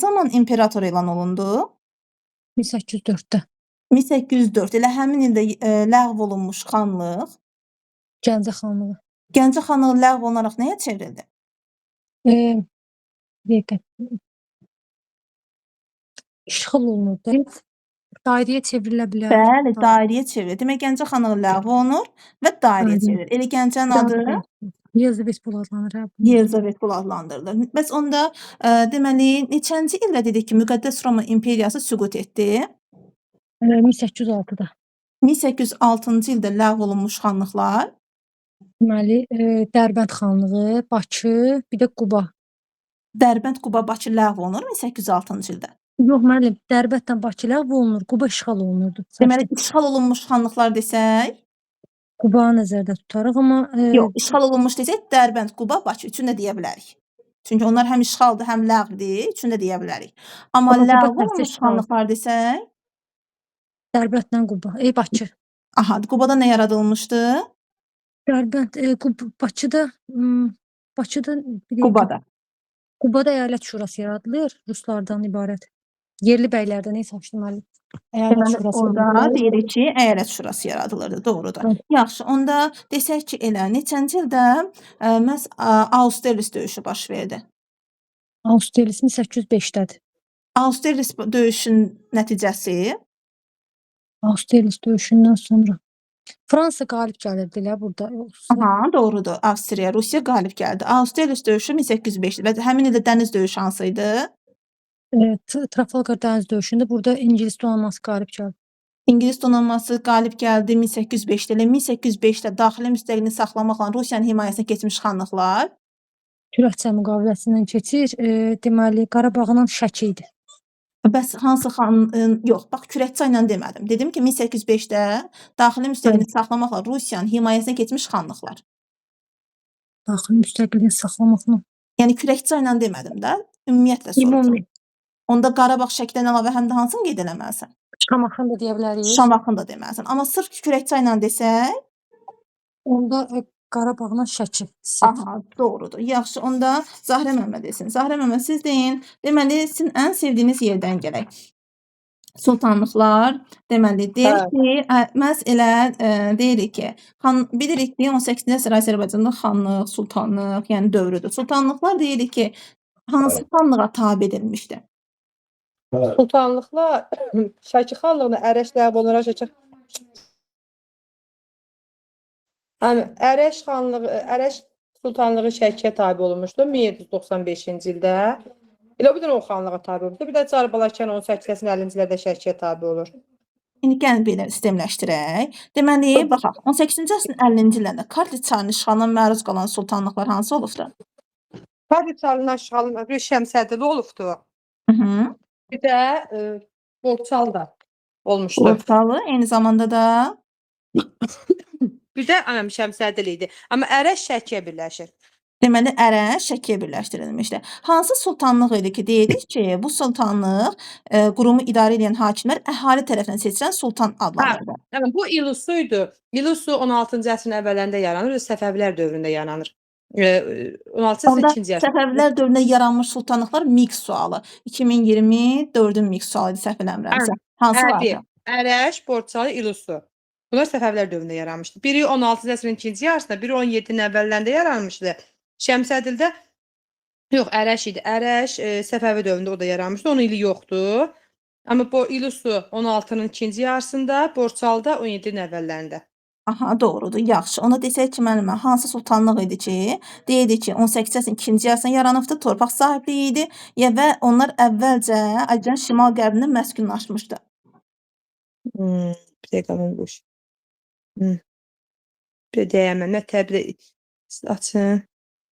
Zaman imperator elan olundu? 1804-də 1804 elə həmin ildə ləğv olunmuş xanlıq Gəncə xanlığı. Gəncə xanlığı ləğv olunaraq nəyə çevrildi? Bir dəqiqə. İşğal olunurdu. Dairəyə çevrilə bilər. Bəli, dairəyə çevrilir. Demək Gəncə xanlığı ləğv olunur və dairəyə Dairə. çevrilir. Elə Gəncənin adı Yezavit pul adlanır. Hə, Yelizaveta pul adlandırılır. Bəs onda deməli neçənci ildə dedik ki, Müqəddəs Roma imperiyası süqut etdi? 1806-da. 1806-cı ildə ləğv olunmuş xanlıqlar Deməli, Dərbənd xanlığı, Bakı, bir də Quba. Dərbənd, Quba, Bakı ləğv olunur 1806-cı ildə. Yox, müəllim, Dərbətdən Bakı ləğv olunur, Quba işğal olunurdu. Deməli işğal olunmuş xanlıqlar desək, Quba nəzərdə tutarıq, amma yox, işğal olunmuş desək Dərbənd, Quba, Bakı üçünü də deyə bilərik. Çünki onlar həm işğaldır, həm ləğvdir, üçünü də deyə bilərik. Amma ləğv olunmuş xanlıqlar desək, Dərbətdən Quba, Bakı. aha, Qubada nə yaradılmışdı? Dərbənd, Bakıda bir Qubada. Qubada əyalət şurası yaradılır, ruslardan ibarət. Yerli bəylərdən isə müəllim. Deməli, orada deyirik ki, əyalət şurası yaradılırdı, doğrudur. Hı. Yaxşı, onda desək ki, elə neçənci ildə məhz Austerlitz döyüşü baş verdi? Austerlitz 1805-dədir. Austerlitz döyüşünün nəticəsi Austerlitz döyüşündən sonra Fransa qalib gəlirdilər burada. Aha, doğrudur. Avstriya, Rusiya qalib gəldi. Austerlitz döyüşü 1805-də və həmin ildə dəniz döyüşü hansı idi? Trafalgar dəniz döyüşündə burada İngilis donanması qalib gəldi. İngilis donanması qalib gəldi 1805-də. Elə 1805-də daxili müstəqilliyi saxlamaqla Rusiyanın himayəsinə keçmiş xanlıqlar Kürəkçay müqaviləsindən keçir. Deməli, Qarabağın Şəki idi. Bəs hansı yox, bax Kürəkçay ilə demədim. Dedim ki, 1805-də daxili müstəqilliyi saxlamaqla Rusiyanın himayəsinə keçmiş xanlıqlar. Daxili müstəqilliyi saxlamaqla. Yəni Kürəkçay ilə demədim də, ümumiyyətlə soruşuram. Onda Qarabağ, Şəkidən əlavə həm də hansını qeyd eləməlisən? Şamaxını da deyə bilərik. Şamaxını da deməlisən. Amma sırf Kürəkçay ilə desək, onda Qarabağla Şəki. Aha, doğrudur. Yaxşı, onda Zahrə müəllimə desin. Zahrə müəllimə siz deyin. Deməli, sizin ən sevdiyiniz yerdən gələk. Sultanlıqlar, deməli, deyək ki, məhz elə deyirik ki, bilirik ki, 18-ci əsr Azərbaycanda xanlıq, sultanlıq, yəni dövrüdür. Sultanlıqlar deyirik ki, hansı xanlığa tabe edilmişdi? Sultanlıqlar Şəki xanlığına Ərəş ləğv olunaraq Şəki Ərəş sultanlığı Şəkiyə tabe olunmuşdu 1795-ci ildə. Elə bir dənə o xanlığa tabe olundu. Bir də Çar Balakən 18-ci 50-ci illərdə Şəkiyə tabe olur. İndi gəlin belə sistemləşdirək. Deməli, baxaq, 18-ci əsrin 50-ci illərində Kartli çarın işğalına məruz qalan sultanlıqlar hansı olubdu? Kartli çarın işğalına Şəmsədili olubdu. Bir də Borçalı da olmuşdu. Borçalı, eyni zamanda da bir də Şəmsədili idi. Amma Ərəş Şəkiyə birləşir. Deməli, Ərəş Şəkiyə birləşdirilmişdi. Hansı sultanlıq idi ki, deyirik ki, bu sultanlıq qurumu idarə edən hakimlər əhali tərəfindən seçilən sultan adlanırdı. Bu İlusu idi. İlusu 16-cı əsrin əvvəllərində yaranır və Səfəvilər dövründə yaranır. 16-cı əsrin ikinci yarısında. Səfəvilər dövründə yaranmış sultanlıqlar mix sualı. 2024-ün mix sualı idi, səhv eləmirəmsə. Hansı vardı? Ərəş, Borçalı, İlusu. Bunlar Səfəvilər dövründə yaranmışdı. Biri 16-cı əsrin ikinci yarısında, biri 17-nin əvvəllərində yaranmışdı. Şəmsədildə yox, Ərəş idi. Ərəş Səfəvi dövründə o da yaranmışdı. Onun ili yoxdur. Amma bu İlusu 16-nın ikinci yarısında, Borçalıda 17-nin əvvəllərində. Aha, doğrudur. Yaxşı. Ona desək ki, müəllimə, hansı sultanlıq idi ki, deyildi ki, 18-ci əsrin ikinci yarısında yaranıbdı, torpaq sahibliyi idi və onlar əvvəlcə Azərbaycan şimal-qərbində məskunlaşmışdı. Bir dəqiqə mən boş. Bir deyəməm, nə təbii açın.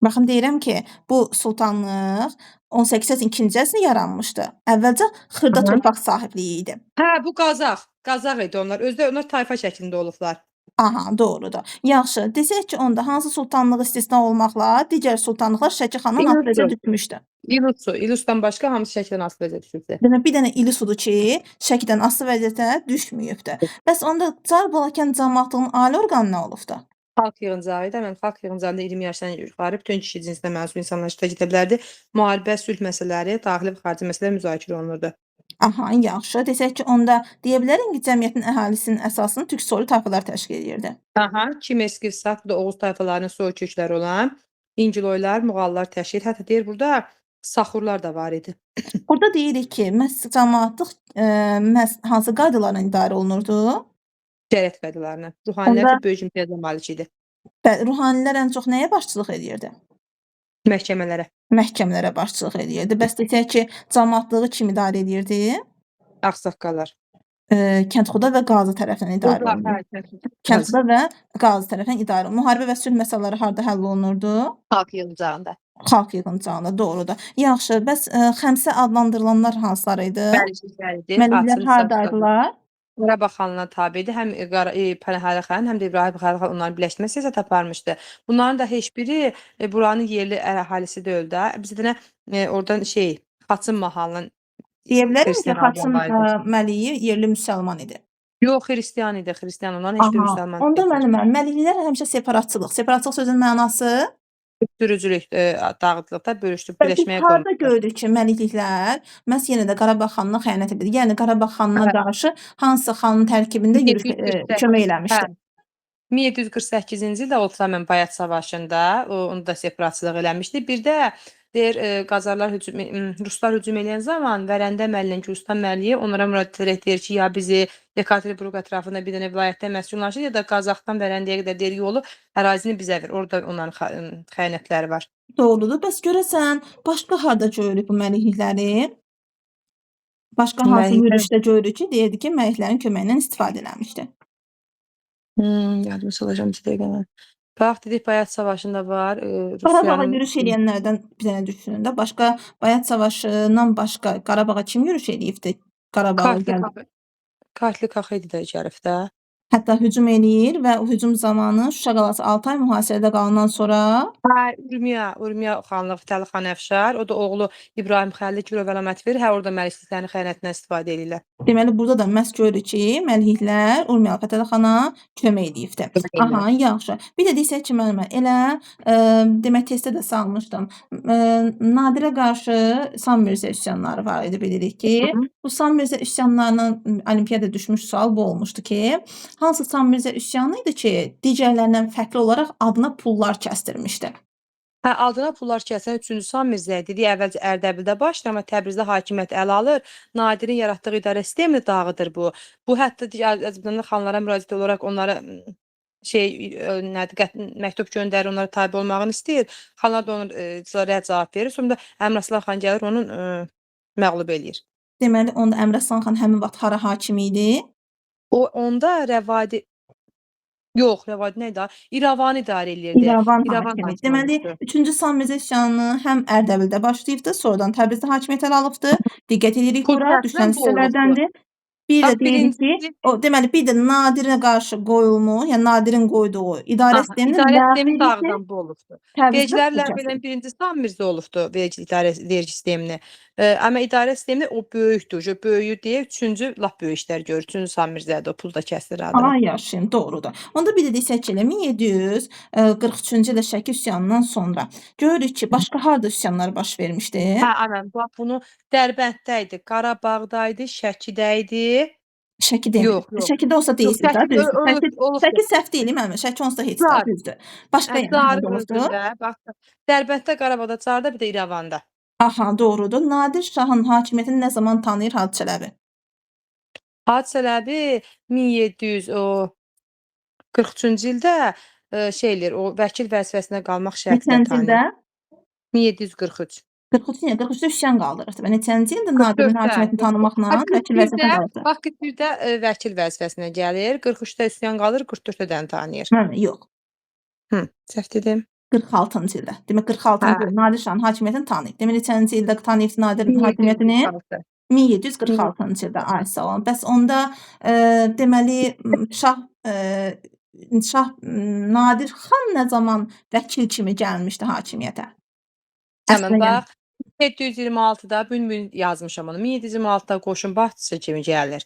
Baxın, deyirəm ki, bu sultanlıq 18-ci əsrin ikinci əsrində yaranmışdı. Əvvəlcə xırda torpaq sahibliyi idi. Hə, bu Qazaq. Qazaq idi onlar. Özdə onlar tayfa şəklində olublar. Aha, doğrudur. Yaxşı. Desək ki, onda hansı sultanlığı istisna olmaqla digər sultanlıqlar Şəki xanın asılıca düşmüşdü? İlusu. İlusdan başqa hamısı Şəkidən asılı vəziyyətə düşübdü. Demək, bir dənə İlusudur ki, Şəkidən asılı vəziyyətə düşməyibdi. Bəs onda Çar Balakən cəmaətliyinin ali orqanı nə olubdu? Xalq yığıncağı idi. Həmin xalq yığıncağında 20 yaşdan yuxarı bütün kişi cinsinə mənsub insanlar iştirak edə bilərdi. Müharibə, sülh məsələləri, daxili və xarici məsələlər müzakirə olunurdu. Aha, yaxşı. Desək ki, onda deyə bilərik ki, cəmiyyətin əhalisinin əsasını türk soylu tayfalar təşkil edirdi. Aha, Kimerski, Sak, bu da Oğuz tayfalarının soy kökləri olan İngiloylar, Muğallar təşkil. Hətta deyir burada Saxurlar da var idi. Burada deyirik ki, məhz cəmaətlıq məhz hansı qaydalarla idarə olunurdu? Şəriət qaydalarına. Ruhanilər Onda də böyük imtiyazla malik idi. ruhanilər ən çox nəyə başçılıq edirdi? Məhkəmələrə. Məhkəmələrə başçılıq edirdi. Bəs desək ki, cəmaətlığı kim idarə edirdi? Ağsaqqallar. Kəndxuda və qazı tərəfindən idarə olunurdu. Kəndxuda və qazı tərəfindən idarə olunurdu. Müharibə və sülh məsələləri harda həll olunurdu? Xalq yığıncağında. Xalq yığıncağında, doğrudur. Yaxşı, bəs xəmsə adlandırılanlar hansıları idi? Məlikliklər idi. Məliklər Qasım, hardaydılar? Qarabağ xanlığına tabe idi. Həm Pənahəli xan, həm də İbrahim Xəlil xan onların birləşdirmə siyasət aparmışdı. Bunların da heç biri buranın yerli əhalisi deyil də. Bizə də oradan Xaçın mahalının Deyə bilərik ki, xristian Xaçın adamı idi. Məliyi yerli müsəlman idi. Yox, xristian idi. Xristian onların heç biri Aha, müsəlman onda deyil. mənim Məliklər həmişə separatçılıq. Separatçılıq sözünün mənası Sürücülük, dağıtılıqda bölüşdürüb bəs biz birləşməyə harda qoymuşlar. gördük ki, Məlikliklər məhz yenə də Qarabağ xanına xəyanət edir. Yəni Qarabağ xanına Hə. qarşı hansı xanın tərkibində yürüş 1748 kömək eləmişdi? 1748-ci ildə Ultramen Bayat savaşında onu da separatçılıq eləmişdi. Bir də deyir Qacarlar ruslar hücum eləyən zaman Vərəndə müəllim Gülstan müəlliyə onlara müraciət edərək deyir ki, ya bizi Yekaterinburq ətrafında bir dənə vilayətdə məskunlaşdır, ya da Qazaxdan Vərəndəyə qədər deyir yolu ərazini bizə ver. Orada onların xəyanətləri var. Doğrudur. Bəs görəsən başqa harda görürük bu Məliklikləri? Başqa hansı Məliklər- yürüşdə görürük ki, deyirdi ki, Məliklərin köməyindən istifadə eləmişdi? Yadıma salacağım bir dəqiqə. Bax dedik Bayat savaşında var. Qarabağa Rusiyanın yürüş eləyənlərdən bir dənə düşünün də. Başqa Bayat savaşından başqa Qarabağa kim yürüş eləyibdi? Qarabağa gəldi. Kartlı Kaxedi də gəlib də. Hətta hücum eləyir və o hücum zamanı Şuşa qalası 6 ay mühasirədə qalandan sonra Hə, Urmiya xanlığı Fətəli xan Əfşar, o da oğlu İbrahim Xəlil girov əlamət verir. Hə, orada məlikliklərin xəyanətindən istifadə edirlər. deməli burada da məhz görürük ki, Məlikliklər Urmiyalı Fətəli xana kömək eləyibdi. Aha, yaxşı. Bir də desək ki, müəllimə, elə demək testdə də salmışdım. Nadirə qarşı San Mirzə üsyanları var idi bilirik ki. Bu San Mirzə üsyanlarından olimpiyada düşmüş sual bu olmuşdu ki, hansı San Mirzə üsyanı idi ki, digərlərindən fərqli olaraq adına pullar kəsdirmişdi? Hə, adına pullar kəsən 3-cü San Mirzə dedik əvvəlcə Ərdəbildə başlayır, amma Təbrizdə hakimiyyəti ələ alır. Nadirin yaratdığı idarə sistemini dağıdır bu. Bu hətta Azərbaycanlı xanlara müraciət olaraq onlara məktub göndərir, onlara tabe olmağını istəyir. Xanlar da onun rədd cavab verir. Sonra da Əmir Aslan xan gəlir onun məğlub eləyir. Deməli, onda Əmir Aslan xan həmin vaxt hara hakim idi? Onda Rəvadi Yox, Rəvadi nə idi? İrəvanı idarə eləyirdi. İrəvan İrəvan hakimi. hakimi Deməli, olmuşdu. 3-cü San Mirzə üsyanını həm Ərdəbildə başlayıbdı, sonradan Təbrizdə hakimiyyət ələ alıbdı. Diqqət edirik Pul bura, kəsmən düşən bu olubdu. hissələrdəndir. Bir də Bax, deyirik ki, birincisi deməli bir də Nadirə qarşı qoyulmuş, yəni Nadirin qoyduğu idarə sistemini idarə ləğv sistemi edib dağıdan bu olubdu. Təbrizdə Vergilər pul ləğv kəsib. edən birinci San Mirzə olubdu, vergi sistemini. Amma idarə sistemini o böyükdür, böyüyü deyə 3-cü lap böyük işlər görür. 3-cü San Mirzədə o pul da kəsir adına. Ay yaşayın, doğrudur. Onda bir də desək ki, elə 1743-cü ildə Şəki üsyanından sonra görürük ki, başqa harda üsyanlar baş vermişdi? Hə, anam, bax bunu Dərbənddə idi, Qarabağda idi, Şəkidə idi. Şəki demirəm. Yox, yox. Şəkidə olsa deyilsiz də, Şəki düzdür. Şəki səhv deyil, müəllimə. Şəki onsuz da heç də, düzdür. Başqa yəni Çarı harda olubdu? özündə, bax, Dərbənddə, Qarabağda, Çarda, bir də İrəvanda. Aha, doğrudur. Nadir Şahın hakimiyyətini nə zaman tanıyır Hacı Çələbi? Hacı Çələbi 1743-cü ildə eləyir, o vəkil vəzifəsində qalmaq şərtilə Neçənci tanıyır. ildə? 1743. 43-də üsyan qaldırır. Neçənci ildə Nadirin hakimiyyətini tanımaqla vəkil vəzifəsinə qalırdı? Bax, 41-də vəkil vəzifəsinə gəlir, 43-də üsyan qalır, 44-də də tanıyır. Yox. Səhv dedim. 46-cı ildə. Demək 46-cı ildə Nadir Şahın hakimiyyətini tanıyıb. Demək neçənci ildə tanıyıb Nadirin hakimiyyətini? 1746-cı ildə. Ay sağ olun. Bəs onda deməli Şah Nadir xan nə zaman vəkil kimi gəlmişdi hakimiyyətə? Həmin bax 1726-da bu gün yazmışam onu. 1726-da qoşun başçısı kimi gəlir.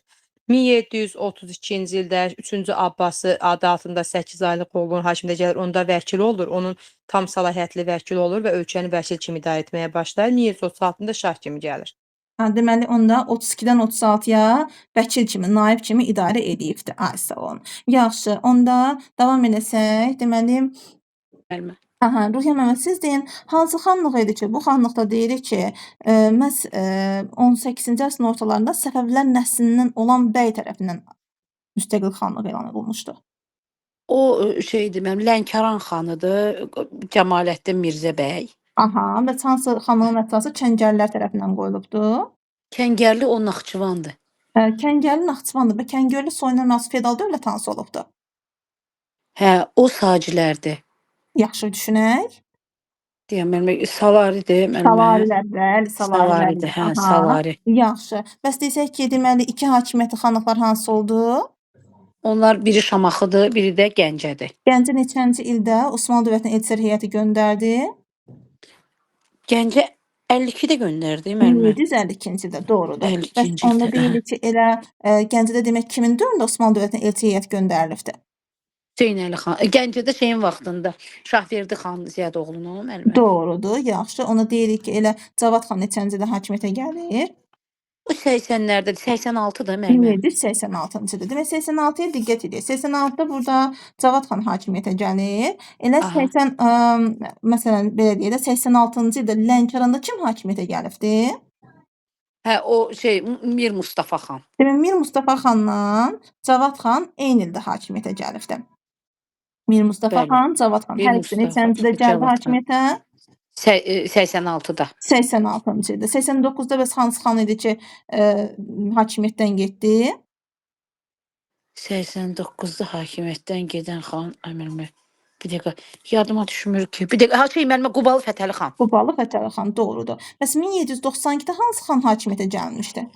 1732-ci ildə 3-cü Abbası adı altında 8 aylıq oğlun hakimiyyətə gəlir, onda vəkil olur, onun tam səlahiyyətli vəkil olur və ölkəni vəkil kimi idarə etməyə başlayır. 1736-da şah kimi gəlir. Deməli, onda 32-dən 36-ya vəkil kimi, naib kimi idarə edibdi. Ay, sağ olun. Yaxşı, onda davam eləsək, deməli, Müəllimə. Ruhiyyə müəllimə, siz deyin, hansı xanlıq idi ki, bu xanlıqda deyirik ki, məhz 18-ci əsrin ortalarında Səfəvilər nəslindən olan bəy tərəfindən müstəqil xanlıq elan olunmuşdu. O şeydir, mənim Lənkəran xanıdır, Cəmaləddin Mirzə bəy. Və hansı xanlığın əsası Kəngərlilər tərəfindən qoyulubdu? Kəngərli o Naxçıvandır. Kəngərli Naxçıvandır və Kəngərli soyuna məxsus feodal dövlət hansı olubdu? O Sacilərdir. Yaxşı düşünək. Deyəm, müəllimə, Salaridir, müəllimə. Salarilər, bəli, Salaridir, Salarilər. Salari. Yaxşı. Bəs desək ki, deməli, iki hakimiyyətli xanlıqlar hansı oldu? Onlar biri Şamaxıdır, biri də Gəncədir. Gəncə neçənci ildə Osmanlı dövlətinin elçilər heyəti göndərdi? Gəncə 52-də göndərdi, müəllimə. 1752-ci ildə, doğrudur. 52-ci Bəs onda ildə, deyirik ki, elə Gəncədə demək kimin dövründə Osmanlı dövlətinin elçi heyəti göndərilibdi? Hüseynəli xan. Gəncədə şeyin vaxtında Şahverdi xan Ziyadoğlu'nun, müəllimə. Doğrudur, yaxşı. Ona deyirik ki, elə Cavad xan neçənci ildə hakimiyyətə gəlir? O 80-lərdə, 86-da müəllimə. 1786-cı ildə. Demək 86-ya diqqət edək. 86-da burada Cavad xan hakimiyyətə gəlir. Elə məsələn belə deyək də 86-cı ildə Lənkəranda kim hakimiyyətə gəlibdi? O Mir Mustafa xan. Demək Mir Mustafa xanla Cavad xan eyni ildə hakimiyyətə gəlibdi. Mir Mustafa Bəli. xan, Cavad xan hər ikisi neçənci ildə gəldi Cavad xan. hakimiyyətə? 86-da. 86-cı ildə. 89-da bəs hansı xan idi ki, hakimiyyətdən getdi? 89-da hakimiyyətdən gedən xan, müəllimə. Bir dəqiqə, yadıma düşmür ki. Bir dəqiqə, müəllimə, Qubalı Fətəli xan. Qubalı Fətəli xan, doğrudur. Bəs 1792-də hansı xan hakimiyyətə gəlmişdi?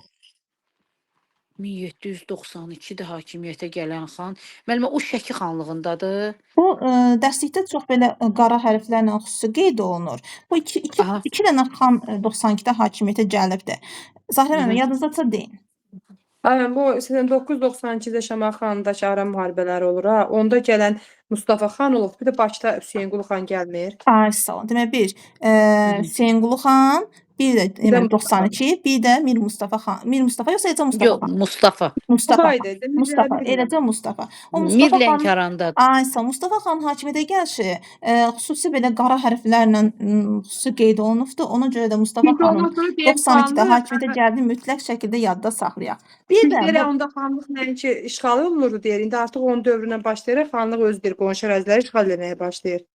1792-də hakimiyyətə gələn xan. Müəllimə, o Şəki xanlığındadır. Bu dərslikdə çox belə qara hərflərlə xüsusi qeyd olunur. Bu iki dənə xan 92-də hakimiyyətə gəlibdi. Zahirə müəllimə, yadınızdaca deyin. Bu 992-də Şamaxıdakı ara müharibələri olur ha. Onda gələn Mustafa xan olub, bir də Bakıda Hüseynqulu xan gəlmir. Ay, sağ olun. Demək bir Hüseynqulu xan, bir də deməli 92, bir də Mir Mustafa xan. Mir Mustafa yoxsa Əcə Mustafa xan? Yox, Mustafa. Mustafa. Eləcə Mustafa. O Mir Mustafa xan Lənkərandadır. Ay, sağ Mustafa xan hakimiyyətə gəlişi xüsusi belə qara hərflərlə xüsusi qeyd olunubdu. Ona görə də Mustafa xanın 92-də hakimiyyətə gəldiyi mütləq şəkildə yadda saxlayaq. Bir də onda xanlıq nəinki işğal olunurdu deyir. İndi artıq onun dövründən başlayaraq xanlıq öz bir qonşu əraziləri işğal etməyə başlayır.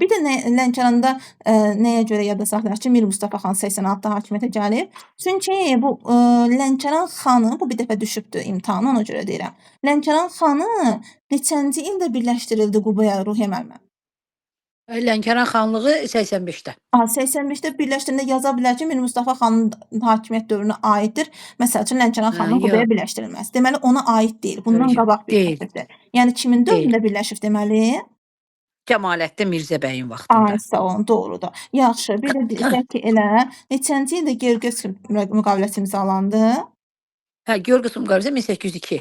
Bir də Lənkəranda nəyə görə yadda saxlayaq ki, Mir Mustafa xan 86-da hakimiyyətə gəlib. Çünki bu Lənkəran xanı, bu bir dəfə düşübdü imtahana, ona görə deyirəm. Lənkəran xanı neçənci ildə birləşdirildi Qubaya, Ruhiyyə müəllimə? Lənkəran xanlığı 85-də. 85-də birləşdirəndə yaza bilər ki, Mir Mustafa xanın hakimiyyət dövrünə aiddir. Məsəl üçün Lənkəran xanının Qubaya birləşdirilməsi. Deməli ona aid deyil. Bundan qabaq birləşibdir. Yəni kimin dövründə birləşib deməli? Cəmaləddin Mirzə bəyin vaxtında. Ay, sağ olun, doğrudur. Yaxşı, bir də deyək ki, elə neçənci ildə Gerges müqaviləsi imzalandı? Gerges müqaviləsi 1802.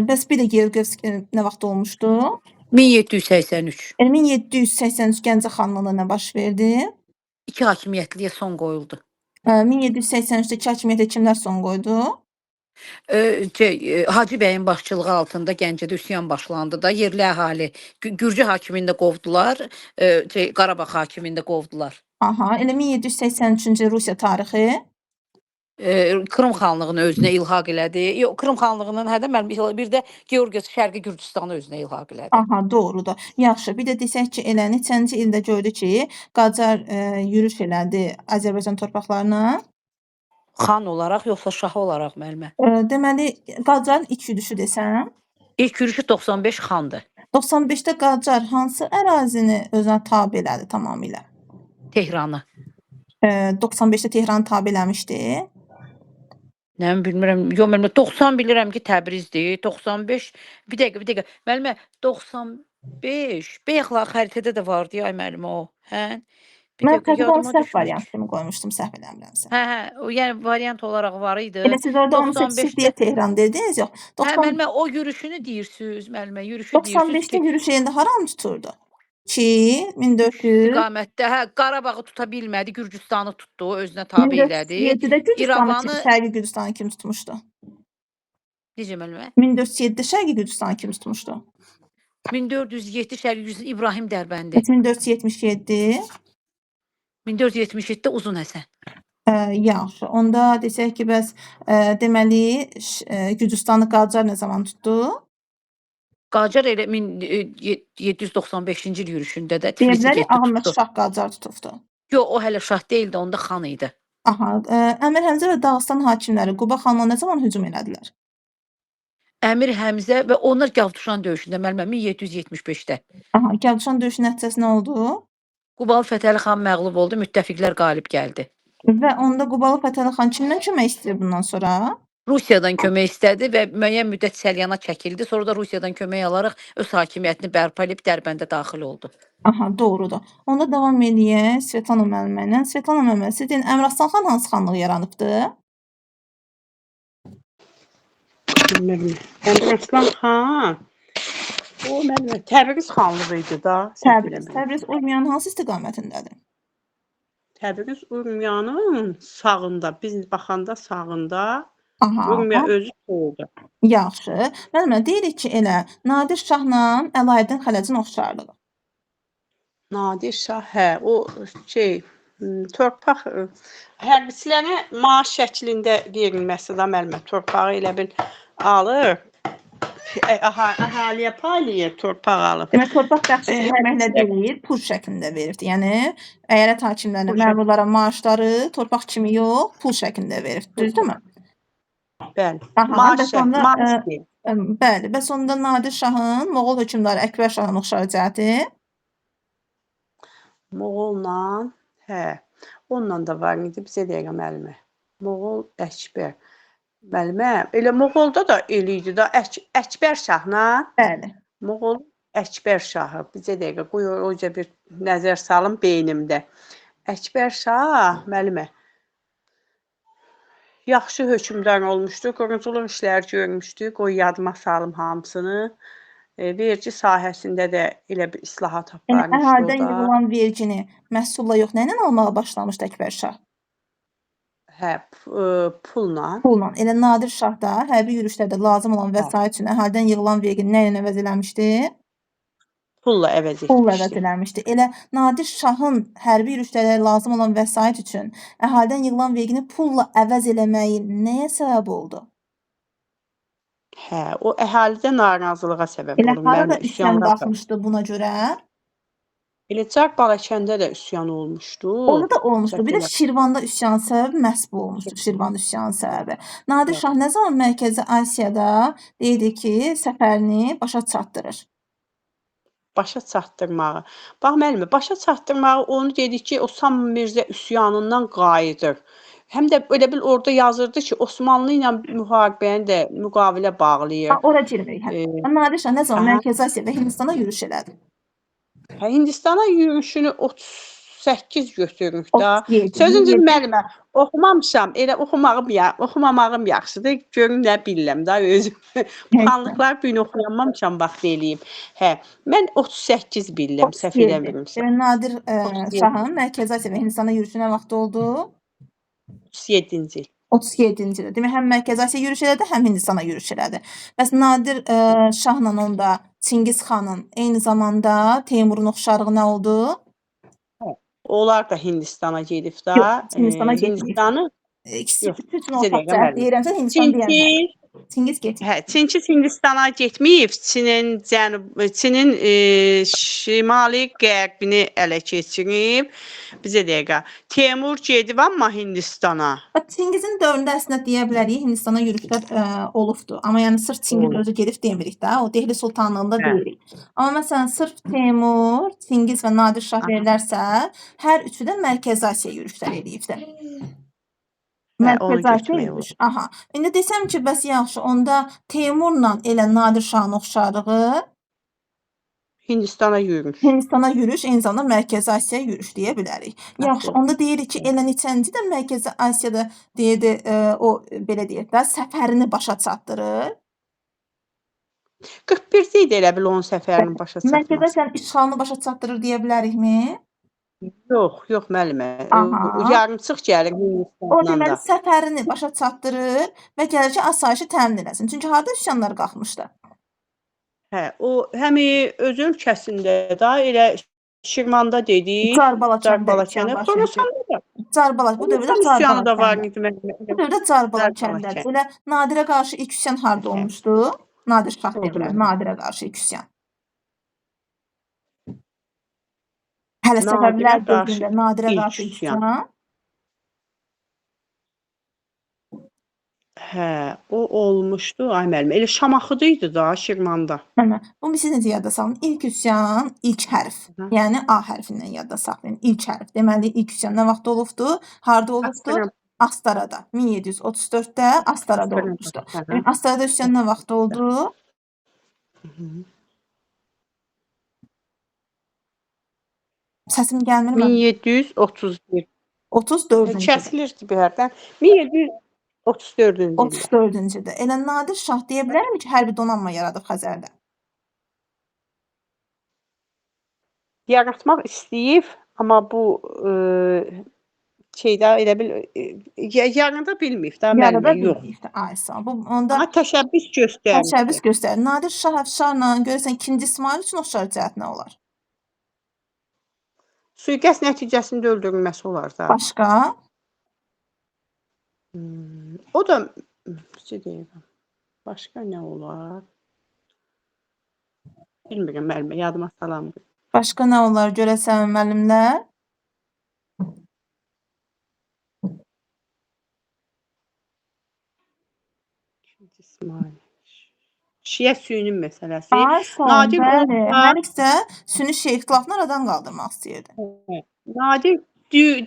Bəs bir də Gerges nə vaxt olmuşdu? 1783. 1783 Gəncə xanlığında nə baş verdi? 2 hakimiyyətliyə son qoyuldu. 1783-də 2 hakimiyyətə kimlər son qoydu? Hacı bəyin başçılığı altında Gəncədə üsyan başlandı da, yerli əhali Gürcü hakimini də qovdular, Qarabağ hakimini də qovdular. Elə 1783-cü Rusiya tarixi? Krım xanlığını özünə ilhaq elədi. Yox, Krım xanlığının bir də Georgios Şərqi Gürcüstanı özünə ilhaq elədi. Doğrudur. Yaxşı, bir də desək ki, elə neçənci ildə gördü ki, Qacar yürüş elədi Azərbaycan torpaqlarına? Xan olaraq, yoxsa şah olaraq müəllimə? Deməli, Qacarın ilk yürüşü desəm? İlk yürüşü 95 xandır. 95-də Qacar hansı ərazini özünə tabe elədi tamamilə? Tehranı. 95-də Tehranı tabe eləmişdi? Nə bilmirəm. Yox, müəllimə, 90 bilirəm ki, Təbrizdir. 95, bir dəqiqə. Müəllimə, 95, bəyəxla xəritədə də vardı ya müəllimə o. Bir Mən dəqiqə xəritə onu yadıma səhv düşmür. variant kimi qoymuşdum, səhv eləmirəmsə. Hə, o yəni variant olaraq var idi. Elə siz orada 18 deyə 95-də Tehran dediniz, yox. Hə, müəllimə o yürüşünü deyirsiniz, müəllimə, yürüşü deyirsiniz 95-də ki, yürüş yerində haranı tuturdu? Ki, 1400 istiqamətdə, hə, Qarabağı tuta bilmədi, Gürcüstanı tutdu, özünə tabe elədi. 1407-də Gürcüstanı, İrəvanı Şərqi Gürcüstanı kim tutmuşdu? necə müəllimə? 1407-də Şərqi Gürcüstanı kim tutmuşdu? 1407 Şərqi Gürcüstan İbrahim Dərbəndi. 1477 1477-də Uzun Həsən. yaxşı. Onda desək ki, bəs deməli Gürcüstanı Qacar nə zaman tutdu? Qacar elə 1795-ci il yürüşündə də Tiflisi Deyirlər getdi Ağamət tutdu. Şah Qacar tutubdu. Yox, o hələ şah deyildi, onda xan idi. Aha, Əmir Həmzə və Dağıstan hakimləri Quba xanlığa nə zaman hücum elədilər? Əmir Həmzə və onlar Gavtuşan döyüşündə müəllimə 1775-də. Aha, Gəldişan döyüşü nəticəsi nə oldu? Qubalı Fətəli xan məğlub oldu, müttəfiqlər qalib gəldi. Və onda Qubalı Fətəli xan kimdən kömək istəyir bundan sonra? Rusiyadan kömək istədi və müəyyən müddət Səlyana çəkildi. Sonra da Rusiyadan kömək alaraq öz hakimiyyətini bərpa edib Dərbəndə daxil oldu. Aha, doğrudur. Onda davam eləyək Svetlana müəllimə ilə. Svetlana müəllimə, siz deyin Əmir Aslan xan hansı xanlığı yaranıbdı? Bilmirəm. Əmir Aslan xan o mənim Təbriz xanlığı idi da. Təbriz Urmiyanın hansı istiqamətindədir? Təbriz Urmiyanın sağında, biz baxanda sağında. Aha, Urmiya özü solda. yaxşı. Müəllimə, deyirik ki, elə Nadir Şahla Əlaəddin Xələcin oxşarlığı. Nadir Şah, hə, o torpaq hərbiçilərə maaş şəklində verilməsi də müəllimə. Torpağı elə bil alır. Əhaliyə paylayır, torpaq alıb. Demək, torpaq bəxş etməklə deyil, pul şəklində verirdi. Yəni, əyalət hakimlərinə, məmurlara maaşları torpaq kimi yox, pul şəklində verirdi. Düzdürmü? Bəli. Aha, Maaş deyil. Bəli, bəs onda Nadir Şahın Moğol hökmdarı Əkbər Şahın oxşar cəhəti? Moğolla, hə, onunla da var idi, bizə deyək müəllimə. Moğol Əkbər. Müəllimə, elə Moğolda da elə idi da, Əkbər Şahla. Bəli. Moğol Əkbər Şahı. Bizə deyək, qoy oca bir nəzər salım beynimdə. Əkbər Şah, müəllimə, yaxşı hökmdar olmuşdu, quruculuq işləri görmüşdü, qoy yadıma salım hamısını. Vergi sahəsində də elə bir islahat aparmışdı o da. Əhalidən yığılan vergini məhsulla yox, nə ilə almağa başlamışdı Əkbər Şah? Hə, pulla. Pulla. Elə Nadir Şah da hərbi yürüşlərdə lazım olan vəsait üçün əhalidən yığılan vergini nə ilə əvəz eləmişdi? Pulla əvəz etmişdi. Pulla əvəz eləmişdi. Elə Nadir Şahın hərbi yürüşlərdə lazım olan vəsait üçün əhalidən yığılan vergini pulla əvəz eləməyi nəyə səbəb oldu? Hə, o əhalidə narazılığa səbəb oldu. Elə harada üsyan qalxmışdı buna görə? Elə Car Balakəndə də üsyan olmuşdu. Orada da olmuşdu. Bir də Şirvanda üsyan səbəbi məhz bu olmuşdu. Şirvan üsyanı səbəbi. Nadir Şah nə zaman Mərkəzi Asiyada deyildi ki, səfərini başa çatdırır? Başa çatdırmağı. Bax müəllimə, başa çatdırmağı onu dedi ki, o Sam Mirzə üsyanından qayıdır. Həm də elə bil orada yazırdı ki, Osmanlı ilə müharibəni də müqavilə bağlayır. Ora girmirik. Nadir Şah nə zaman Mərkəzi Asiya və Hindistana yürüş elədi? Hindistana yürüşünü 38 götürmük da. 37. Sözüncə müəllimə, oxumamışam. Elə oxumamağım yaxşıdır. Görüm nə bilirəm da özüm. Xanlıqlar bu gün oxuyamamışam vaxt eləyim. Hə, mən 38 bilirəm, səhv eləmirəmsə. Nadir Şahın Mərkəzi Asiya və Hindistana yürüşü nə vaxt oldu? 37-ci il. 37-ci ildə. Demək, həm Mərkəzi Asiya yürüş elədi, həm Hindistana yürüş elədi. Bəs Nadir Şahla onda Çingiz xanın eyni zamanda Teymurun oxşarlığı nə oldu? Onlar da Hindistana gedib da. Yox, Hindistana getməyib. Hindistanı İkisi üçün ortaq cəhət deyirəmsə, Hindistan deyəməm. Çingiz getməyib. Hə, Çinki Hindistana getməyib, Çinin şimali qərbini ələ keçirib. Bizə dəqiqə. Teymur gedib amma Hindistana. Çingizin dövründə əslində deyə bilərik, Hindistana yürüşlər olubdu. Amma yəni sırf Çingiz özü gedib demirik də, o Dehli Sultanlığında deyirik. Amma məsələn sırf Teymur, Çingiz və Nadir Şah verilərsə, hər üçü də Mərkəzi Asiya yürüşlər eləyibdir. Mərkəzi Asiya yürüş. Aha. İndi desəm ki, bəs yaxşı, onda Teymurla elə Nadir Şahın oxşarlığı? Hindistana yürümüş. Hindistana yürüş, eyni zamanda Mərkəzi Asiyaya yürüş deyə bilərik. Yaxşı, Bəli. onda deyirik ki, elə neçəncidə Mərkəzi Asiyada deyirdi, o belə deyək də, səfərini başa çatdırır? 41-ci idi elə bil onun səfərinin başa Mərkəzi çatması. Asiyanın işğalını başa çatdırır deyə bilərikmi? Yox müəllimə. Aha. Yarımçıq gəlir O Hindistandan deməli da. səfərini başa çatdırır və gəlir ki, asayişi təmin eləsin. Çünki harda üsyanlar qalxmışdı? Hə, o həm öz ölkəsində də elə Şirmanda dedik, Carbala Carbala kəndə üsyan kəndi. baş verdi. Xorasanda da. Carbala, bu dövrdə Xorasan üsyanı Carbala da var kəndi. idi müəllimə. Bu dövrdə Carbala Carbala kəndədir. kəndi. Elə Nadirə qarşı ilk üsyan harda Hə. olmuşdu? Nadir Şah Oldu devrəli, müəllimə. Nadirə qarşı ilk üsyan. Hələ Nadirə Səfəvilər qarşı dövründə Nadirə ilk qarşı ilk üsyan. üsyan. Hə, o olmuşdu. Ay müəllimə. Elə Şamaxıda idi da, Şirmanda. Hə, bunu siz necə yadda salın? İlk üsyan, ilk hərf. Hı. Yəni A hərfindən yadda saxlayın. İlk hərf. Deməli ilk üsyan nə vaxt olubdu? Harda olubdu? Astara. Astarada. 1734-də Astarada Astarada. olmuşdu. Hə. Yəni Astarada üsyan nə vaxt oldu? Səsim gəlmir mən. 1731. 34-cü. Kəsilirdi bir hərdən. 1734-cü ildə. 34-cüdə. Elə Nadir Şah deyə bilərəm ki, hərbi donanma yaradıb Xəzərdə. Yaratmaq istəyib, amma bu şeydə elə bil yarada bilməyib də Yarada müəllimə. Yox. bilməyibdi. Ay sağ ol. Bu onda Amma təşəbbüs göstərmişdi. təşəbbüs göstərir. Nadir Şah əfşarla görəsən 2-ci İsmayıl üçün oxşar cəhət nə olar? Sui-qəsd nəticəsində öldürülməsi olar da. Başqa? O da necə deyirəm? Başqa nə olar? Bilmirəm müəllimə, yadıma salamdır. Başqa nə olar görəsən müəllimlər? İsmail. Şiə suyunun məsələsi. Ay sağ ol, Nadir bəli. orada Hər ikisi sünni şeyx ixtilafını aradan qaldırmaq istəyirdi. Nadir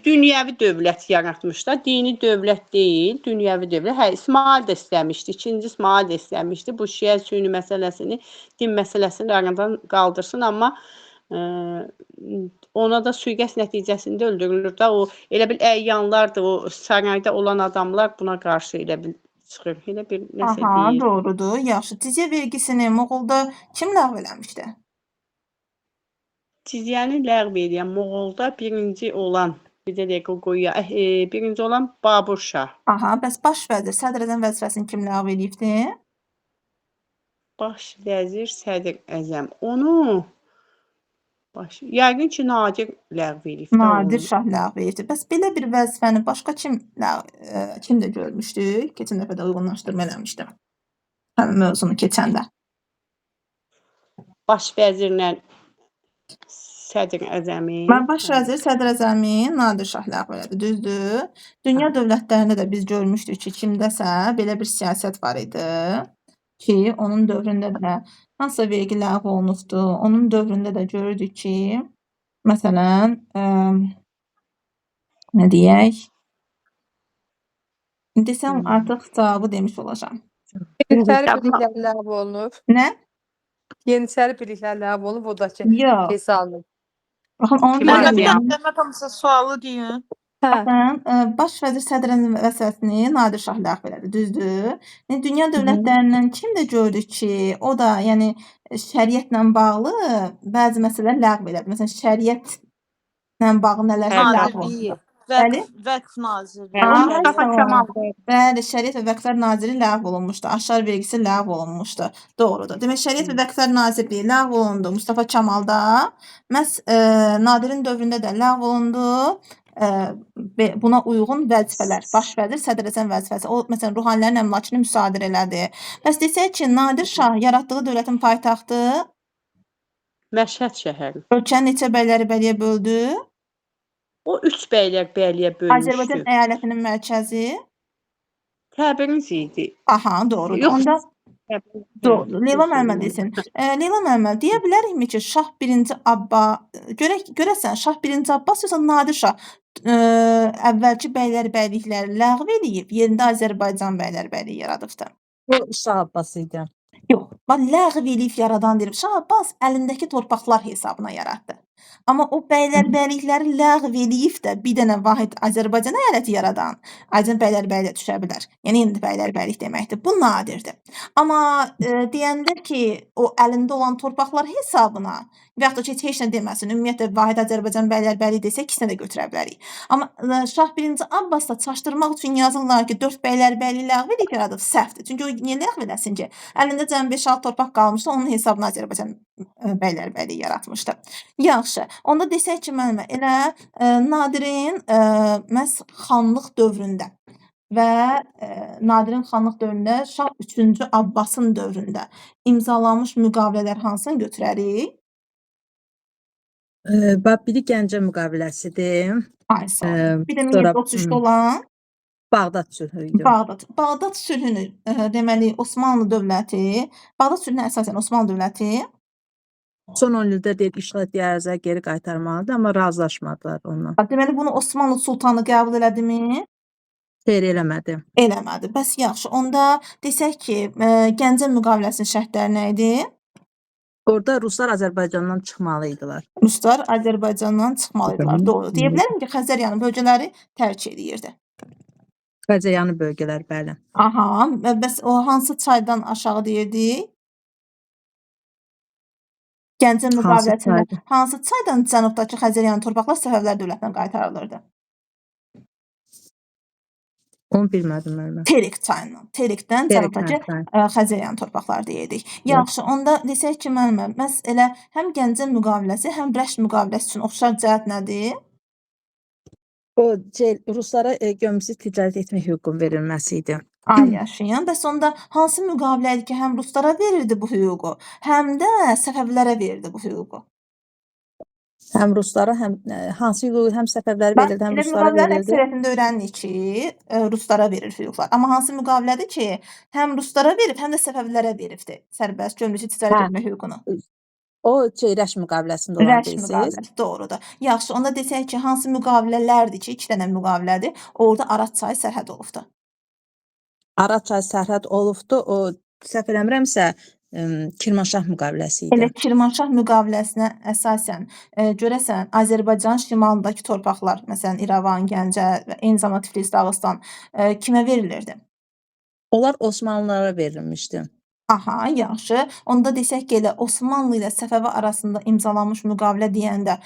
dünyəvi dövlət yaratmış da, dini dövlət deyil, dünyəvi dövlət. Hə, İsmail də istəmişdi, ikinci İsmail də istəmişdi bu şiə sünni məsələsini, din məsələsini aradan qaldırsın, amma ona da sui-qəsd nəticəsində öldürülür da. O elə bil əyyanlardır, o sarayda olan adamlar buna qarşı elə bil çıxır. Elə bir nəsə Aha, deyir. doğrudur. Yaxşı. Cizyə vergisini Moğolda kim ləğv eləmişdi? Cizyəni ləğv edən Moğolda birinci olan, bir də dəqiqə qoya, birinci olan Babur Şah. Aha, bəs baş vəzir, sədr əzəm vəzifəsini kim ləğv eləyibdi? Baş vəzir Sədr Əzəm. Onu yəqin ki, Nadir ləğv edib də Nadir onu. Şah ləğv eləyibdi. Bəs belə bir vəzifəni başqa kim də görmüşdü? Keçən dəfə də uyğunlaşdırma eləmişdim. Həmin mövzunu keçəndə. Baş vəzirlə Sədr Əzəmi. Mən baş vəzir Sədr Əzəmi Nadir Şah ləğv elədi, düzdür? Dünya dövlətlərində də biz görmüşdük ki, kimdəsə belə bir siyasət var idi ki, onun dövründə də hansısa vergi ləğv olunubdu. Onun dövründə də görürdük ki, məsələn, nə deyək? Desəm artıq cavabı demiş olacağam. Yeniçəri birliklər ləğv olunub. Nə? Yeniçəri birliklər ləğv olunub, o da ki, Yox. şey salınıb. Baxın, onu Kim da var deyim. deyəm? Demək hamısı sualı deyin. Hə. Baxın, baş vəzir Sədr Əzəm vəzifəsini Nadir Şah ləğv elədi, düzdür? Yəni dünya dövlətlərindən kim də gördük ki, o da yəni şəriətlə bağlı bəzi məsələlər ləğv elədi. Məsələn, şəriətlə bağlı nələr ləğv olundu? Nazirliyi. Bəli. Vəqf nazirliyi. O Ay, Mustafa sağ ol. Kemal. Bəli, Şəriət və Vəqflər Naziri ləğv olunmuşdu. Aşar vergisi ləğv olunmuşdu. Doğrudur. Demək, Şəriət və Vəqflər Nazirliyi ləğv olundu Mustafa Kemalda. Məhz Nadirin dövründə də ləğv olundu. Buna uyğun vəzifələr, baş vəzir, sədr Əzəm vəzifəsi. O, məsələn, ruhanilərin əmlakını müsadirə elədi. Bəs desək ki, Nadir Şah yaratdığı dövlətin paytaxtı Məşhəd şəhəri. ölkənin neçə bəyləri bəliyə böldü? O 3 bəylər bəyliyə bölmüşdü. Azərbaycan əyalətinin mərkəzi. Təbriz idi. Aha, doğrudur. Yox. Onda Təbriz. doğrudur. Leyla müəllimə desin. Leyla müəllimə, deyə bilərikmi ki, Şah 1-ci görəsən Şah 1-ci Abbas yoxsa Nadir Şah əvvəlki bəylikləri ləğv edib, yerində Azərbaycan bəyliyi yaradıbdı. Bu Şah Abbas idi. Yox, bax ləğv eləyib yaradan deyirəm. Şah Abbas əlindəki torpaqlar hesabına yaratdı. Amma o bəylərbəylikləri ləğv eləyib də bir dənə vahid Azərbaycan əyaləti yaradan Azərbaycan bəylərbəyliyə düşə bilər. Yəni indi bəylərbəylik deməkdir. Bu nadirdir. Amma deyəndə ki, o əlində olan torpaqlar hesabına və yaxud da ki, heç nə deməsin, ümumiyyətlə vahid Azərbaycan bəylərbəyliyi desə ikisinə də götürə bilərik. Amma Şah 1-ci Abbas da çaşdırmaq üçün yazırlar ki, 4 bəylərbəyliyi ləğv edib yaradıb. Səhvdir. Çünki o niyə ləğv eləsin ki? Əlində cəmi 5-6 torpaq qalmışdı, onun hesabına Azərbaycan bəylərbəyliyi yaratmışdı. Yaxşı, onda desək ki, müəllimə, elə Nadirin məhz xanlıq dövründə və Nadirin xanlıq dövründə Şah 3-cü Abbasın dövründə imzalanmış müqavilələr hansını götürərik? Bax biri Gəncə müqaviləsidir. Ay sağ ol. Bir də Sonra 1733-də olan Bağdad sülhü idi. Bağdad sülhünü deməli Osmanlı dövləti, Bağdad sülhünə əsasən Osmanlı dövləti Son 10 ildə deyir işğal diyarəzə geri qaytarmalıdır, amma razılaşmadılar onunla. deməli bunu Osmanlı sultanı qəbul elədimi? Xeyr eləmədi. Eləmədi. Bəs yaxşı. Onda desək ki, Gəncə müqaviləsinin şərtləri nə idi? Orada ruslar Azərbaycandan çıxmalı idilər. Ruslar Azərbaycandan çıxmalıdılar. Doğru. Deyə bilərəm ki, Xəzəryanı bölgələri tərk edirdi. Xəzəryanı bölgələr, bəli. Aha, bəs o hansı çaydan aşağı deyirdik? Gəncə müqaviləsində çaydan? hansı çaydan cənubdakı Xəzəryanı torpaqlar Səfəvilər dövlətinə qaytarılırdı? Onu bilmədim mən. Terik çayından. Terikdən cənubdakı Xəzəryanı torpaqları deyirdik. Yaxşı, onda desək ki, müəllimə, məhz elə həm Gəncə müqaviləsi, həm Rəşd müqaviləsi üçün oxşar cəhət nədir? O ruslara gömrüksüz ticarət etmək hüququnun verilməsi idi. Ay yaşayan. Bəs onda hansı müqavilə idi ki, həm ruslara verirdi bu hüququ, həm də Səfəvilərə verirdi bu hüququ? Həm ruslara, həm hansı hüququ həm Səfəvlərə verildi, həm ruslara Müqavilənin verildi. əksəriyyətində öyrənirik ki, ruslara verir hüquqlar. Amma hansı müqavilədir ki, həm ruslara verib, həm də Səfəvilərə veribdi sərbəst gömrüksüz ticarət etmə hüququnu? O Rəşd müqaviləsində olan Rəşd deyilsiniz. müqaviləsi, doğrudur. Yaxşı, onda desək ki, hansı müqavilələrdir ki, 2 dənə müqavilədir, orada Araz çayı sərhəd olubdu? Araz çayı sərhəd olubdu. O səhv eləmirəmsə Kirmanşah müqaviləsi idi. Elə Kirmanşah müqaviləsinə əsasən görəsən Azərbaycan şimalındakı torpaqlar, məsələn İrəvan, Gəncə və eyni zamanda Tiflis, Dağıstan kimə verilirdi? Onlar Osmanlılara verilmişdi. Aha, yaxşı. Onda desək ki, elə Osmanlı ilə Səfəvi arasında imzalanmış müqavilə deyəndə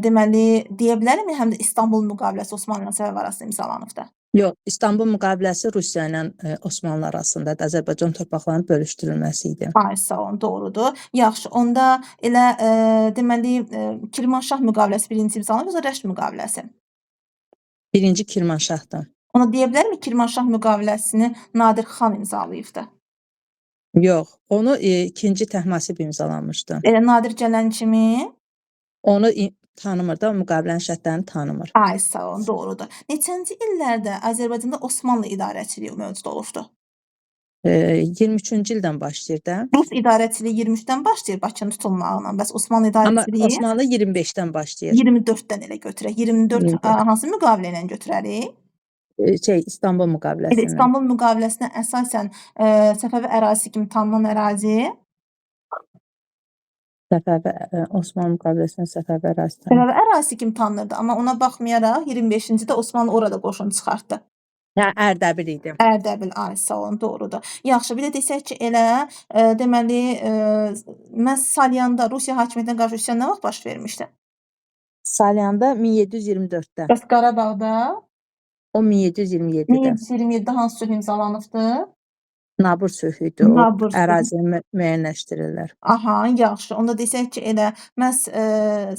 deməli deyə bilərəmmi həm də İstanbul müqaviləsi Osmanlı ilə Səfəvi arasında imzalanıbdı? Yox, İstanbul müqaviləsi Rusiya ilə Osmanlı arasındadır. Azərbaycan torpaqlarının bölüşdürülməsi idi. Ay sağ olun, doğrudur. Yaxşı, onda elə deməli Kirmanşah müqaviləsi birinci imzalanıb, yoxsa Rəşd müqaviləsi? Birinci Kirmanşahdır. Ona deyə bilərmi Kirmanşah müqaviləsini Nadir xan imzalayıbdı? Yox, onu ikinci Təhmasib imzalamışdı. Elə Nadir gələn kimi? Onu tanımır da, müqavilənin şərtlərini tanımır. Ay sağ olun, doğrudur. Neçənci illərdə Azərbaycanda Osmanlı idarəçiliyi mövcud olubdu? 23-cü ildən başlayır da. Rus idarəçiliyi 23-dən başlayır Bakının tutulmağına. Bəs Osmanlı Amma idarəçiliyi Osmanlı 25-dən başlayır. 24-dən elə götürək. 24 hansı müqavilə ilə götürərik? İstanbul Elə müqaviləsindən. İstanbul müqaviləsinə əsasən Səfəvi ərazisi kimi tanınan ərazi Səfəvi Osmanlı müqaviləsindən Səfəvi ərazisi. Səfəvi ərazisi kimi tanınırdı. Amma ona baxmayaraq 25-ci də Osmanlı orada qoşun çıxartdı. Ərdəbil idi. Ərdəbil, ay sağ olun, doğrudur. Yaxşı, bir də desək ki, elə deməli məhz Salyanda Rusiya hakimiyyətinə qarşı üsyan nə vaxt baş vermişdi? Salyanda 1724-də. Bəs Qarabağda O 1727-də. 1727-də hansı sülh imzalanıbdı? Nabur sülhüydü. O Nabur sülhü. ərazini müəyyənləşdirirlər. Aha, yaxşı. Onda desək ki, elə məhz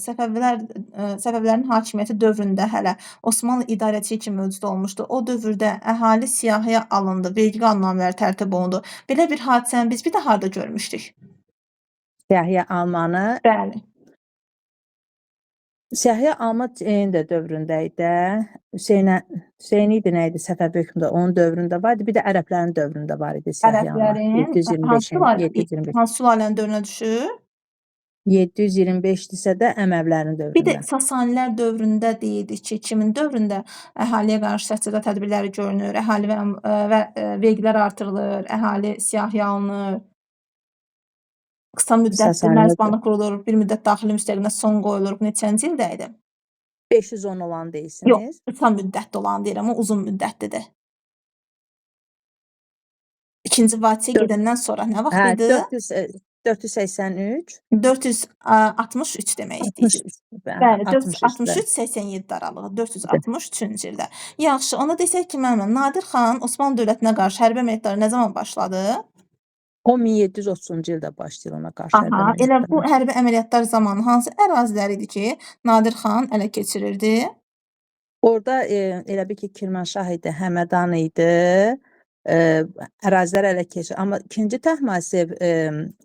Səfəvilərin hakimiyyəti dövründə hələ Osmanlı idarəçiliyi kimi mövcud olmuşdu. O dövrdə əhali siyahıya alındı, vergi qanunnamələri tərtib olundu. Belə bir hadisəni biz bir də harda görmüşdük? Siyahıya almanı. Bəli. Siyahıya alma Hüseyn də dövründə idi. Hüseyn idi, nə idi Səfəvi hökmündə, onun dövründə var idi. Bir də ərəblərin dövründə var idi siyahıya alma. Ərəblərin hansı sülalənin dövrünə düşür? 725-dirsə də Əməvlərin dövründə. Bir də Sasanilər dövründə deyildik ki, kimin dövründə əhaliyə qarşı səs-səda tədbirləri görünür, əhali və vergilər artırılır, əhali siyahıya alınır. qısa müddətli Səsənli. mərzbanı qurulur, bir müddət daxili müstəqillə son qoyulur. Bu neçənci ildə idi? 510 olan Yox, deyirsiniz. qısa müddətli olan deyirəm, o uzun müddətlidir. İkinci vasiyə Dörd- gedəndən sonra nə vaxt Hə, idi? 483, 463 demək 63. istəyirsiniz. Bəli, 63. 463-87 aralığı, 463-cü ildə. Yaxşı, ona desək ki, müəllimə, Nadir xan Osmanlı dövlətinə qarşı hərbi əməliyyatlara nə zaman başladı? O 1730-cu ildə başlayır ona qarşı hərbi Aha, elə bu əməliyyatlara. hərbi əməliyyatlar zamanı hansı ərazilər idi ki, Nadir xan ələ keçirirdi? Orada elə bil ki, Kirmanşah idi, Həmədan idi. Ərazilər ələ keçir. Amma 2-ci Təhmasib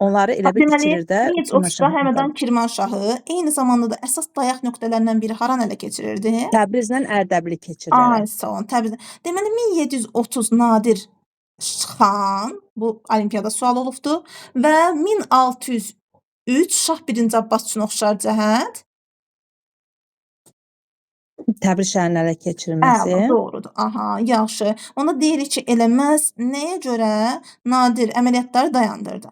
onları elə bil Deməli, itirir də. 1730-da Həmədan Kirmanşahı eyni zamanda da əsas dayaq nöqtələrindən biri haranı ələ keçirirdi? Təbrizlə Ərdəbili keçirir. Ay, sağ olun, Təbrizdə. Deməli, 1730 Nadir xan, bu olimpiyada sual olubdu və 1603 Şah 1-ci Abbas üçün oxşar cəhət. Təbriz şəhərini ələ keçirməsi. Əla, doğrudur. Aha, yaxşı. Ona deyirik ki, eləməz. Nəyə görə Nadir əməliyyatları dayandırdı?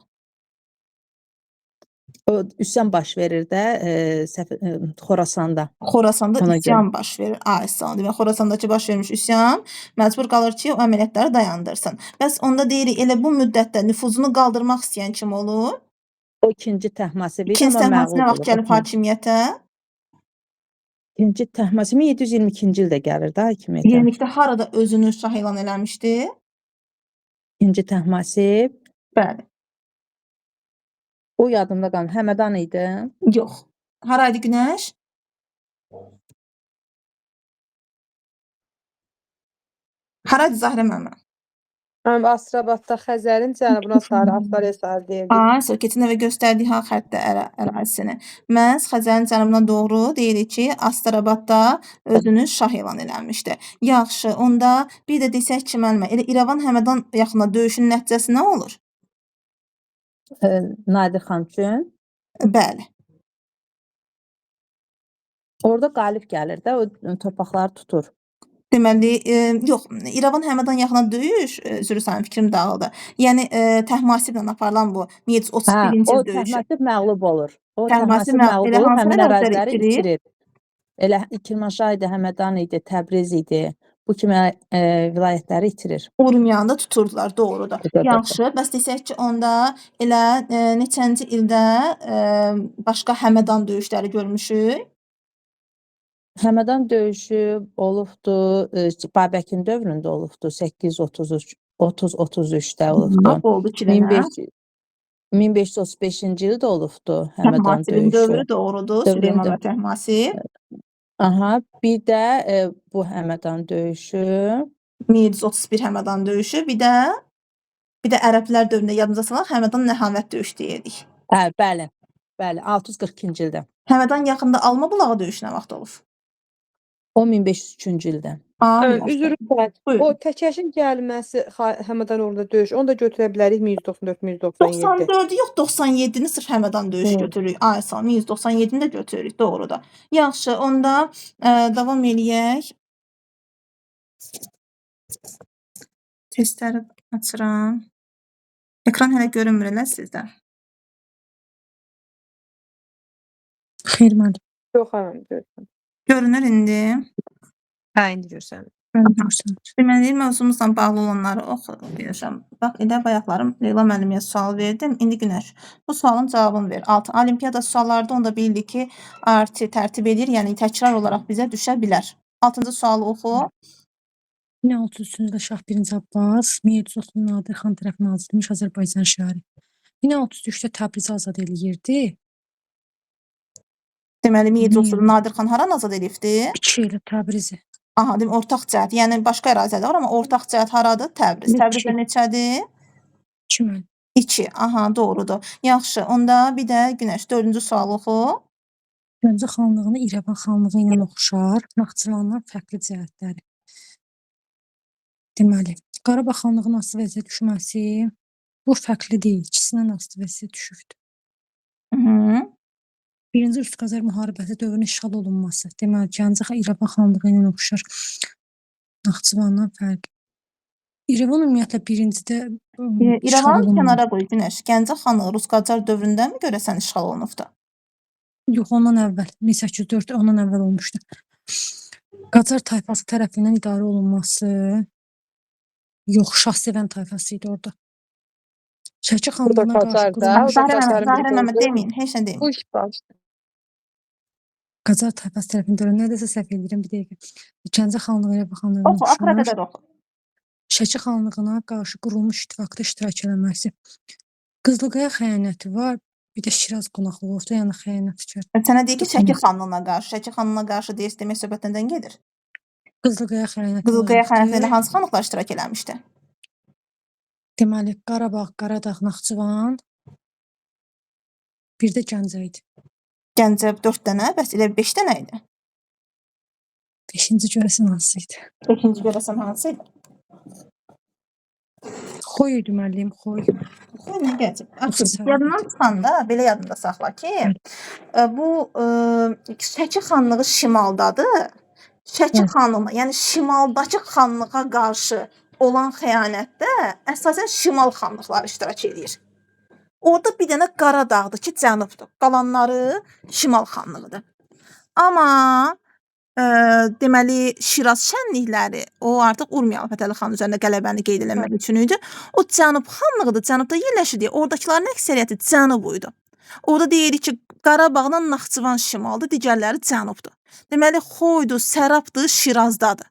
O üsyan baş verir də Xorasanda. Xorasanda Ona üsyan baş verir. Ay, sağ olun. Demək, Xorasandakı baş vermiş üsyan məcbur qalır ki, o əməliyyatları dayandırsın. Bəs onda deyirik, elə bu müddətdə nüfuzunu qaldırmaq istəyən kim olur? O 2-ci Təhmasib idi, İkinci amma Təhmasib nə məğlub vaxt olur. gəlib hakimiyyətə? 2-ci Təhmasib 1722-ci ildə gəlir də hakimiyyətə. 22-də harada özünü şah elan eləmişdi? 2-ci Təhmasib. Bəli. O yadımda qalır. Həmədan idi. Yox. Haraydı Günəş? Haraydı Zahirə müəllimə? Astrabadda Xəzərin cənubuna sarı Astaraya sarı deyirdik. Ay, keçən dəfə göstərdik ha xəttdə ərazisini. Məhz Xəzərin cənubuna doğru deyirik ki, Astarabadda özünü şah elan eləmişdi. Yaxşı, onda bir də desək ki, müəllimə, elə İrəvan Həmədan yaxınında döyüşün nəticəsi nə olur? Nadir xan üçün. Bəli. Orada qalib gəlir də, o torpaqları tutur. Deməli, yox, İrəvan Həmədan yaxınında döyüş, üzr istəyirəm, fikrim dağıldı. Yəni Təhmasiblə aparılan bu 1731-ci O il döyüşü. Təhmasib məğlub olur. O Təhmasib Təhmasib məğlub elə olur, hansı həmin ərazilər əraziləri itirir? itirir. Elə Kirmanşah idi, Həmədan idi, Təbriz idi. Bu kimi vilayətləri itirir. Urmiyanda tuturdular, doğrudur. Tuturdu. Yaxşı, bəs desək ki, onda elə neçənci ildə başqa Həmədan döyüşləri görmüşük? Həmədan döyüşü olubdu, Babəkin dövründə olubdu, 833-30-33-də olubdu. Oldu 2 dənə. 1535-ci ildə olubdu Həmədan Təhmasibin döyüşü. dövrü doğrudur, Süleyman və Təhmasib. Aha, bir də bu Həmədan döyüşü. 1731 Həmədan döyüşü, bir də Ərəblər dövründə yadımıza salaq, Həmədan Nəhavət döyüş deyirdik. Hə, bəli. Bəli, 642-ci ildə. Həmədan yaxında Alma bulağı döyüşü nə vaxt olub? O 1503-cü ildə. Üzr istəyirəm. Buyurun. O Təkəşin gəlməsi Həmədan uğrunda döyüş, onu da götürə bilərik 1194-1197. 94-ü yox, 97-ni sırf Həmədan döyüşü götürürük. Ay sağ, 1197-ni də götürürük, doğrudur. Yaxşı, onda davam eləyək. Testləri açıram. Ekran hələ görünmür elə sizdə. Xeyr, müəllim. Yox, görürəm. Görünür indi. Hə, indi görürsən. Mən görürsən. Deməli, mövzumuzla bağlı olanları oxuyacağam. Bax, elə bayaqlarım Leyla müəlliməyə sual verdim. İndi Günəş, bu sualın cavabını ver. Olimpiyada suallarda onda bildik ki, artı tərtib edir, yəni təkrar olaraq bizə düşə bilər. 6-cı sualı oxu. 1603-cü ildə Şah 1-ci Abbas 1730 Nadir xan tərəfindən azad edilmiş Azərbaycan şəhəri. 1603-də Təbrizi azad eləyirdi. Deməli, 1730-da Nadir xan haranı azad edibdi? 2 ilə Təbrizi. Aha, demək ortaq cəhət. Yəni başqa ərazilər var, amma ortaq cəhət haradır? Təbriz. Təbrizdə neçədir? 2 müəllim. 2. Aha, doğrudur. Yaxşı, onda bir də Günəş 4-cü sual oxu. Gəncə xanlığını İrəvan xanlığı ilə oxşar, Naxçıvandan fərqli cəhətləri. Deməli, Qarabağ xanlığının asılı vəziyyətə düşməsi bu fərqli deyil. İkisindən asılı vəziyyətə düşübdür. Hı. Birinci Rus-Qazar müharibəsi dövrünün işğal olunması. Deməli, Gəncə İrəvan xanlığı ilə oxşar, Naxçıvandan fərqli. İrəvan ümumiyyətlə birincidə işğal İrəvanı olunmadı. kənara qoy Günəş. Gəncə xanlığı Rus Qacar dövründənmi görəsən işğal olunubdu? Yox, ondan əvvəl 1804 ondan əvvəl olmuşdu. Qacar tayfası tərəfindən idarə olunması yox, Şahsevən tayfası idi orada. Şəki xanlığına qarşı Qacar da, qurulmuş o da Qacarın bir Zahirə Məmməd qızı. deməyin, heç nə deməyin. Bu iş başdı. Qacar tayfası tərəfindən nərdəsə səhv edirəm bir dəqiqə. Gəncə xanlığı ilə xanlığına Oxu, axıra oxşar. qədər oxu. Şəki xanlığına qarşı qurulmuş ittifaqda iştirak eləməsi. Qızılqaya xəyanəti var. Bir də Şiraz qonaqlığı oldu, yəni xəyanətkar. Sənə deyir ki, Şəki xanlığına qarşı, Şəki xanlığına qarşı deyir, demək söhbət nədən gedir? Qızılqaya xəyanəti Qızılqaya xəyanətində var. hansı xanlıqlar iştirak eləmişdi? Deməli, Qarabağ, Qaradağ, Naxçıvan, bir də Gəncə idi. Gəncə 4 dənə, bəs elə 5 dənə idi. 5-ci görəsən hansı idi? 5-ci görəsən hansı idi? Xoy idi müəllim, xoy. Xoy nə gələcək? Yoxsa Yadından çıxanda belə yadında saxla ki, bu Şəki xanlığı şimaldadır. Şəki Bəli. xanlığına, yəni şimaldakı xanlığa qarşı olan xəyanətdə əsasən şimal xanlıqları iştirak edir. Orada bir dənə Qaradağdır ki, cənubdur. Qalanları şimal xanlığıdır. Amma deməli Şiraz şənlikləri o artıq Urmiyalı Fətəli xan üzərində qələbəni qeyd eləmək üçün idi. O cənub xanlığıdır, cənubda yerləşirdi. Oradakıların əksəriyyəti cənub idi. Orada deyirik ki, Qarabağla Naxçıvan şimaldır, digərləri cənubdur. Deməli Xoydur, Sərabdır, Şirazdadır.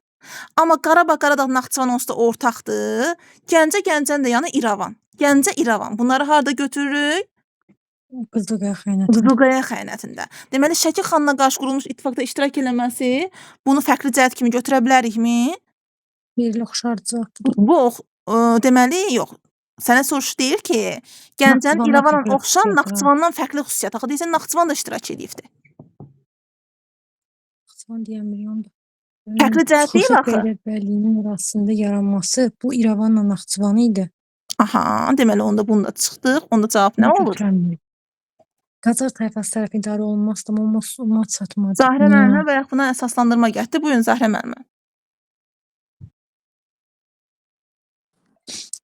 Amma Qarabağ, Qaradağ, Naxçıvan onsuz da ortaqdır. Gəncə, Gəncənin də yanı İrəvan. Gəncə, İrəvan. Bunları harda götürürük? Qızılqaya xəyanəti. Qızılqaya xəyanətində. Deməli Şəki xanına qarşı qurulmuş ittifaqda iştirak eləməsi bunu fərqli cəhət kimi götürə bilərikmi? Yerli oxşarcı. Bu deməli yox. Sənə soruş deyir ki, Gəncənin Naxçıvandan İrəvanla fərqli oxşar, xüsusiyyəti var. Naxçıvandan fərqli xüsusiyyət. Axı deyirsən Naxçıvan da iştirak edibdi. Naxçıvan deyən milyondur. Fərqli cəhət deyil Xüsusi axı. bəylərbəyliyin arasında yaranması bu İrəvanla Naxçıvan idi. Aha, deməli onda bunu da çıxdıq. Onda cavab nə olur? Qacar tayfası tərəfindən idarə olunması da olmaz çatmadı. Zahirə müəllimə və yaxud buna əsaslandırma gətirdi. Buyurun Zahirə müəllimə.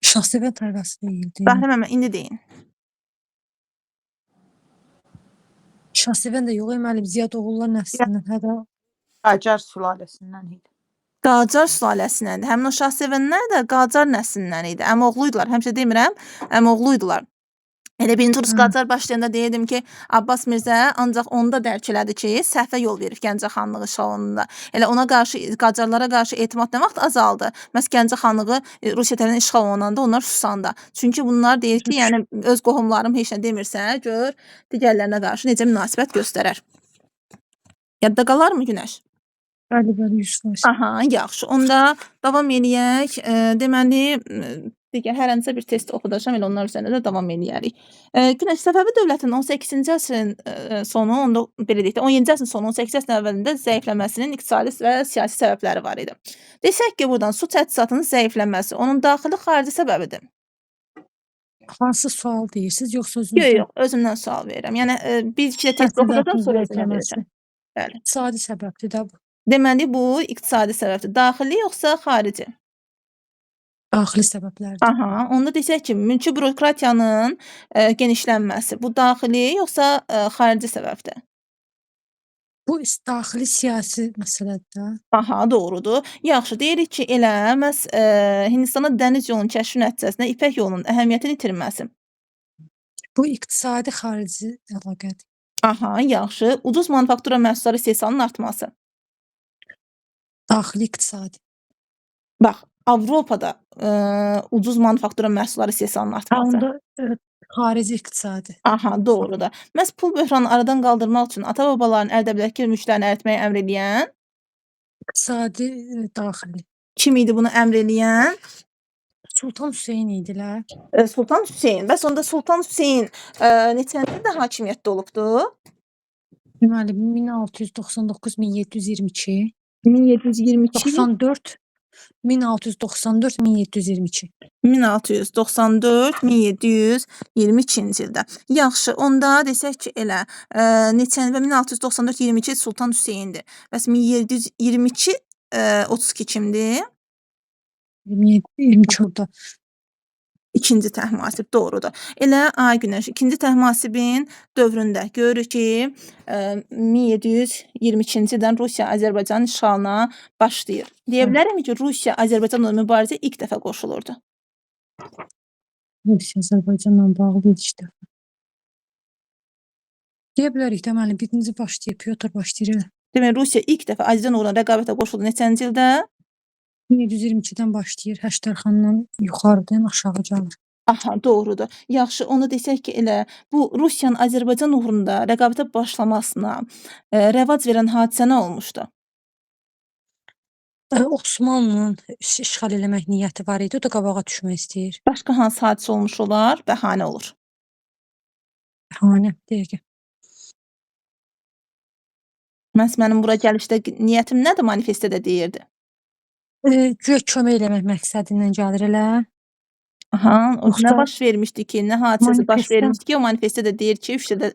Şahsevən tayfası deyildi. Zahirə müəllimə indi deyin. Şahsevən də yox, müəllim Ziyad oğullar nəslindən hədə Qacar sülaləsindən idi. Qacar sülaləsindən. Həmin o Şahsevənlər də Qacar nəslindən idi. Əmioğluydular. Həmişə demirəm, əmioğluydular. Elə birinci Rus Qacar başlayanda deyirdim ki, Abbas Mirzə ancaq onda dərk elədi ki, səhvə yol verib Gəncə xanlığı işğalında. Elə ona qarşı, Qacarlara qarşı etimad nə vaxt azaldı? Məhz Gəncə xanlığı Rusiya tərəfindən işğal olunanda onlar susanda. Çünki bunlar deyir ki, yəni öz qohumlarım heç nə demirsə, gör digərlərinə qarşı necə münasibət göstərər. Yadda qalarmı Günəş? bəli 100%. Aha, yaxşı. Onda davam eləyək. Deməli, digər hər hansı bir test oxudacağam, elə onlar üzərində də davam eləyərik. Günəş, Səfəvi dövlətinin 18-ci əsrin sonu, onda belə deyək də 17-ci əsrin sonu, 18-ci əsrin əvvəlində zəifləməsinin iqtisadi və siyasi səbəbləri var idi. Desək ki, buradan su təchizatının zəifləməsi onun daxili xarici səbəbidir. Hansı sual deyirsiniz, yoxsa özünüzdən? Yox, özümdən sual verirəm. Yəni bir iki də test oxudacağam, sonra özümdən verəcəm. Bəli. İqtisadi səbəbdir də bu. Deməli bu iqtisadi səbəbdir. Daxili yoxsa xarici? Daxili səbəblərdir. Aha, onda desək ki, mülki bürokratiyanın genişlənməsi bu daxili yoxsa xarici səbəbdir? Bu daxili siyasi məsələdir. Aha, doğrudur. Yaxşı, deyirik ki, elə məhz Hindistana dəniz yolunun kəşfi nəticəsində İpək yolunun əhəmiyyətini itirməsi. Bu iqtisadi xarici əlaqədir. Aha, yaxşı. Ucuz manufaktura məhsulları istehsalının artması. Daxili iqtisadi. Bax, Avropada ucuz manufaktura məhsulları istehsalının artması. Onda xarici iqtisadi. Aha, doğrudur. Məhz pul böhranını aradan qaldırmaq üçün ata-babaların ərdəbildəki mülklərini əritməyə əmr eləyən İqtisadi daxili. kim idi bunu əmr eləyən? Sultan Hüseyn idilər. Sultan Hüseyn. Bəs onda Sultan Hüseyn neçənci ildə hakimiyyətdə olubdu? Deməli 1699-1722, 1722, 94 1694-1722. 1694-1722-ci ildə. Yaxşı, onda desək ki, elə neçə 1694-22 Sultan Hüseyndir. Bəs 1722 32 kimdir? 23 orada. İkinci Təhmasib doğrudur. Elə ay Günəş ikinci Təhmasibin dövründə görürük ki, 1722-ci ildən Rusiya Azərbaycanın işğalına başlayır. Deyə bilərəmmi ki, Rusiya Azərbaycanla mübarizəyə ilk dəfə qoşulurdu? Rusiya Azərbaycanla bağlı ilişdi. Deyə bilərik də müəllim, birinci başlayıb, Pyotr başlayır. Demək Rusiya ilk dəfə Azərbaycan uğruna rəqabətə qoşuldu neçənci ildə? 1722-dən başlayır, Həştərxandan yuxarıdan aşağı gəlir. Aha, doğrudur. Yaxşı, onu desək ki, elə bu Rusiyanın Azərbaycan uğrunda rəqabətə başlamasına rəvac verən hadisə nə olmuşdu? Osmanlının işğal eləmək niyyəti var idi, o da qabağa düşmək istəyir. Başqa hansı hadisə olmuş olar? Bəhanə olur. Bəhanə, deyək ki. Məhz mənim bura gəlişdə niyyətim nədir manifestdə deyirdi? Güya kömək eləmək məqsədindən gəlir elə. Aha, o Yoxsa nə baş vermişdi ki, nə hadisəsi baş manifestdə- vermişdi ki, o manifestdə deyir ki, 3 ildə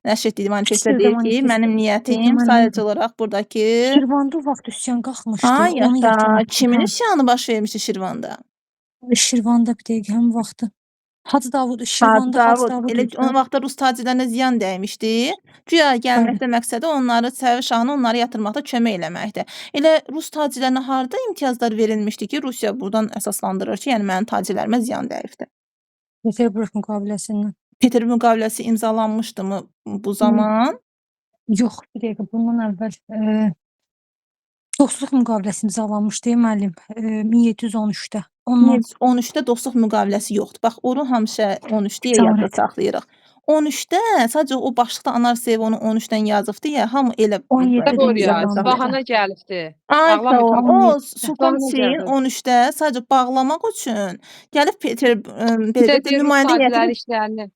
nəşr etdiyi manifestdə İkisi də deyir ki, manifestdə mənim deyir niyyətim ki, mənim sadəcə olaraq buradakı Şirvanda o vaxt üsyan qalxmışdı, Ay onu yaşa, yatırmaq. kimin üsyanı baş vermişdi Şirvanda? Şirvanda bir dəqiqə həm vaxtı. Hacı Davud, Hacı Şirvanda Hacı Davud, Davud elə idi o də. vaxtda Rus tacirlərinə ziyan dəymişdi. Güya gəlməkdə məqsədi onları, Səfəvi şahını onları yatırmaqda kömək eləməkdir. Elə Rus tacirlərinə harda imtiyazlar verilmişdi ki, Rusiya buradan əsaslandırır ki, yəni mənim tacirlərimə ziyan dəyibdir. Peterburq müqaviləsindən. Peterburq müqaviləsi imzalanmışdımı bu zaman? Yox, bir dəqiqə bundan əvvəl dostluq müqaviləsi imzalanmışdı müəllim 1713-də. Ondan 13-də dostluq müqaviləsi yoxdur. Bax, onu həmişə 13 deyə yadda Ticarət. saxlayırıq. 13-də sadəcə o başlıqda Anar Sev onu 13-dən yazıbdı ya, hamı elə 17-də Kateqoriya, imzalandı. bahana gəlibdi. Ay sağ ol. Bağlamayıb. O 17-də. Sultan Bahana Hüseyn gəldi. 13-də sadəcə bağlamaq üçün gəlib Peter Bir belə də də deyir, Rus nümayəndə tacirləri heyəti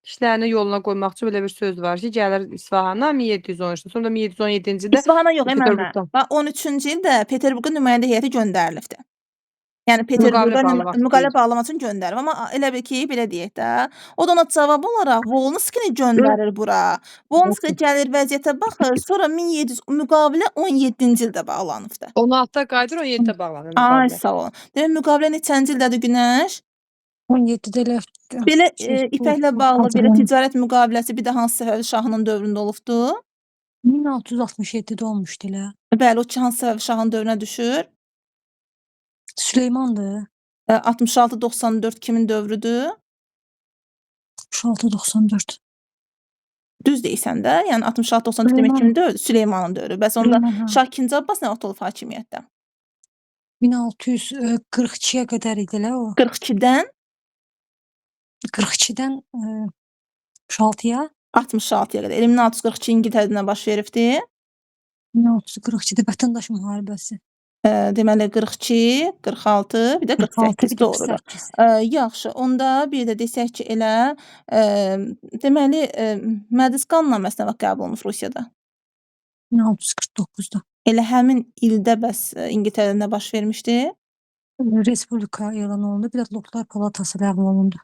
işlərini yoluna qoymaq üçün belə bir söz var ki, gəlir İsfahana 1713-də, sonra da 1717-ci ildə İsfahana yox, mənə. Peterburqdan Bax 13-cü ildə Peterburqa nümayəndə heyəti göndərilibdi. Yəni müqavilə Peterburqa bağlamaq müqavilə istəyir. bağlamaq üçün göndərib. Amma elə bil ki, belə deyək də, o da ona cavab olaraq Volnskini göndərir bura. Volnski gəlir vəziyyətə baxır, sonra 1700 müqavilə 17-ci ildə bağlanıbdı. 16-da qayıdır, 17-də bağlanır Ay müqavilə. sağ ol. Demək müqavilə neçənci ildədir Günəş? 17-də elə Belə bu ipəklə bağlı belə hazırlanır. ticarət müqaviləsi bir də hansı Səfəvi şahının dövründə olubdu? 1667-də olmuşdu elə. Bəli, o ki hansı Səfəvi şahının dövrünə düşür? Süleymandır. 66-94 kimin dövrüdür? 66-94. Düz deyirsən də. Yəni 66-94 demək Süleyman. kimin dövrüdür? Süleymanın dövrü. Bəs onda Süleyman, hə. Şah II Abbas nə vaxt olub hakimiyyətdə? 1642-yə qədər idi elə o. 42-dən 42-dən 66-ya 66-ya qədər. Elə 1642 İngiltərədə baş veribdi. 1642-də Vətəndaş müharibəsi. Deməli 42, 46, bir də 48 doğrudur. 48. Yaxşı, onda bir də desək ki, elə deməli Mədiz qanunnaməsi nə vaxt qəbul olunub Rusiyada? 1649-da. Elə həmin ildə bəs İngiltərədə nə baş vermişdi? Respublika elan olundu, bir də Lordlar Palatası ləğv olundu.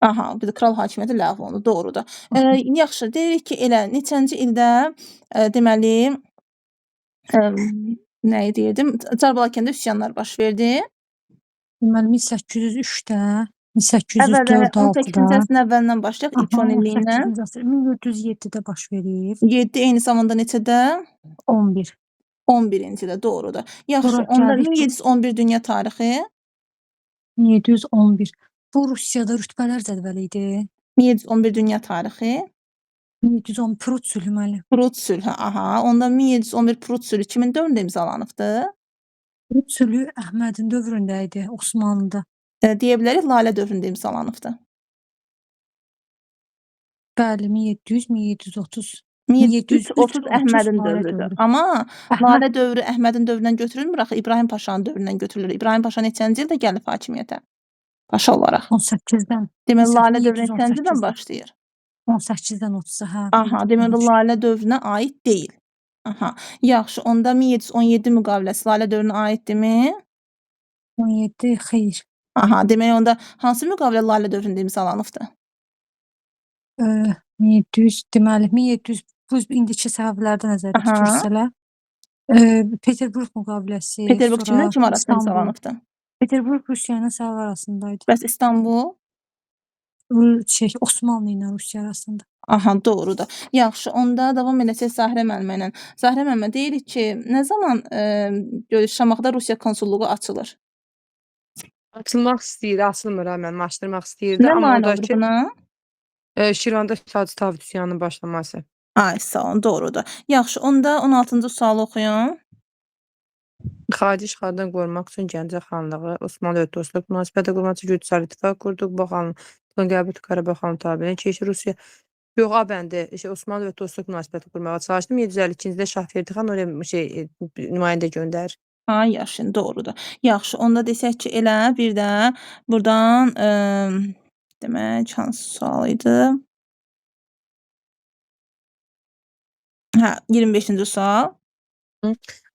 Aha, bir də kral hakimiyyəti ləğv olundu, doğrudur. Yaxşı, deyirik ki, elə neçənci ildə deməli nə deyirdim? Çar Balakəndə üsyanlar baş verdi. Deməli 1803-də, 1804 Əvvəldən 18-ci 6-da. əsrin əvvəlindən başlayaq, ilk 10 illiyindən. 18-ci əsr 1707-də baş verib. 7 eyni zamanda neçədə? 11. 11-cidə, doğrudur. Yaxşı, Sonra onda gəldik ki- 1711 dünya tarixi, 1711. Bu Rusiyada rütbələr cədvəli idi. 1711 dünya tarixi, 1710 Prut sülhü müəllim. Prut sülhü, aha. Onda 1711 Prut sülhü kimin dövründə imzalanıbdı? Prut sülhü Əhmədin dövründə idi, Osmanlıda. Deyə bilərik Lalə dövründə imzalanıbdı. Bəli, 1700, 1730. 1730 Əhmədin Lalə dövrüdür. dövrü. Amma Əhməd Lalə dövrü Əhmədin dövründən götürülmür, axı İbrahim Paşanın dövründən götürülür. İbrahim Paşa neçənci ildə gəlib hakimiyyətə? Paşa olaraq. 18-dən. Deməli Lalə 1718-dən. dövrü neçənci ildən başlayır? 18-dən 30-a, hə. Aha, deməli Lalə dövrünə aid deyil. Aha. Yaxşı, onda 1717 müqaviləsi Lalə dövrünə aiddirmi? 17 xeyr. Aha, demək onda hansı müqavilə Lalə dövründə imzalanıbdı? 1700 deməli 1700 bu indiki səbəblərdə nəzərdə Aha. tutursalar. Peterburq müqaviləsi, Peterburq sonra kimdən kim arasında İstanbul. imzalanıbdı? Peterburq Rusiya ilə Səv arasındaydı. Bəs İstanbul? Osmanlı ilə Rusiya arasında. Aha, doğrudur. Yaxşı, onda davam edəcək Zahirə müəllimə ilə. Zahirə müəllimə, deyirik ki, nə zaman Şamaxıda Rusiya konsulluğu açılır? Açılmaq istəyir, açılmır ha mənim, açdırmaq istəyirdi. Nə Amma mane olur oradakı buna? Şirvanda Hacı Tavus üsyanının başlaması. Ay, sağ olun, doğrudur. Yaxşı, onda 16-cı sualı oxuyun. Xarici işğaldan qorumaq üçün Gəncə xanlığı Osmanlı ilə dostluq münasibəti qurmaq üçün Gürcüstan ittifaq qurduq. Bu xanlığın qəbul Qarabağ xanlığı tabeliyinə keçir Rusiya. Yox, a bəndi Osmanlı ilə dostluq münasibəti qurmağa çalışdım. 752-ci Şahverdi xan oraya nümayəndə göndərir. Ha, yaxşı, doğrudur. Yaxşı, onda desək ki, elə bir də burdan demək, hansı sual idi? Hə, 25-ci sual.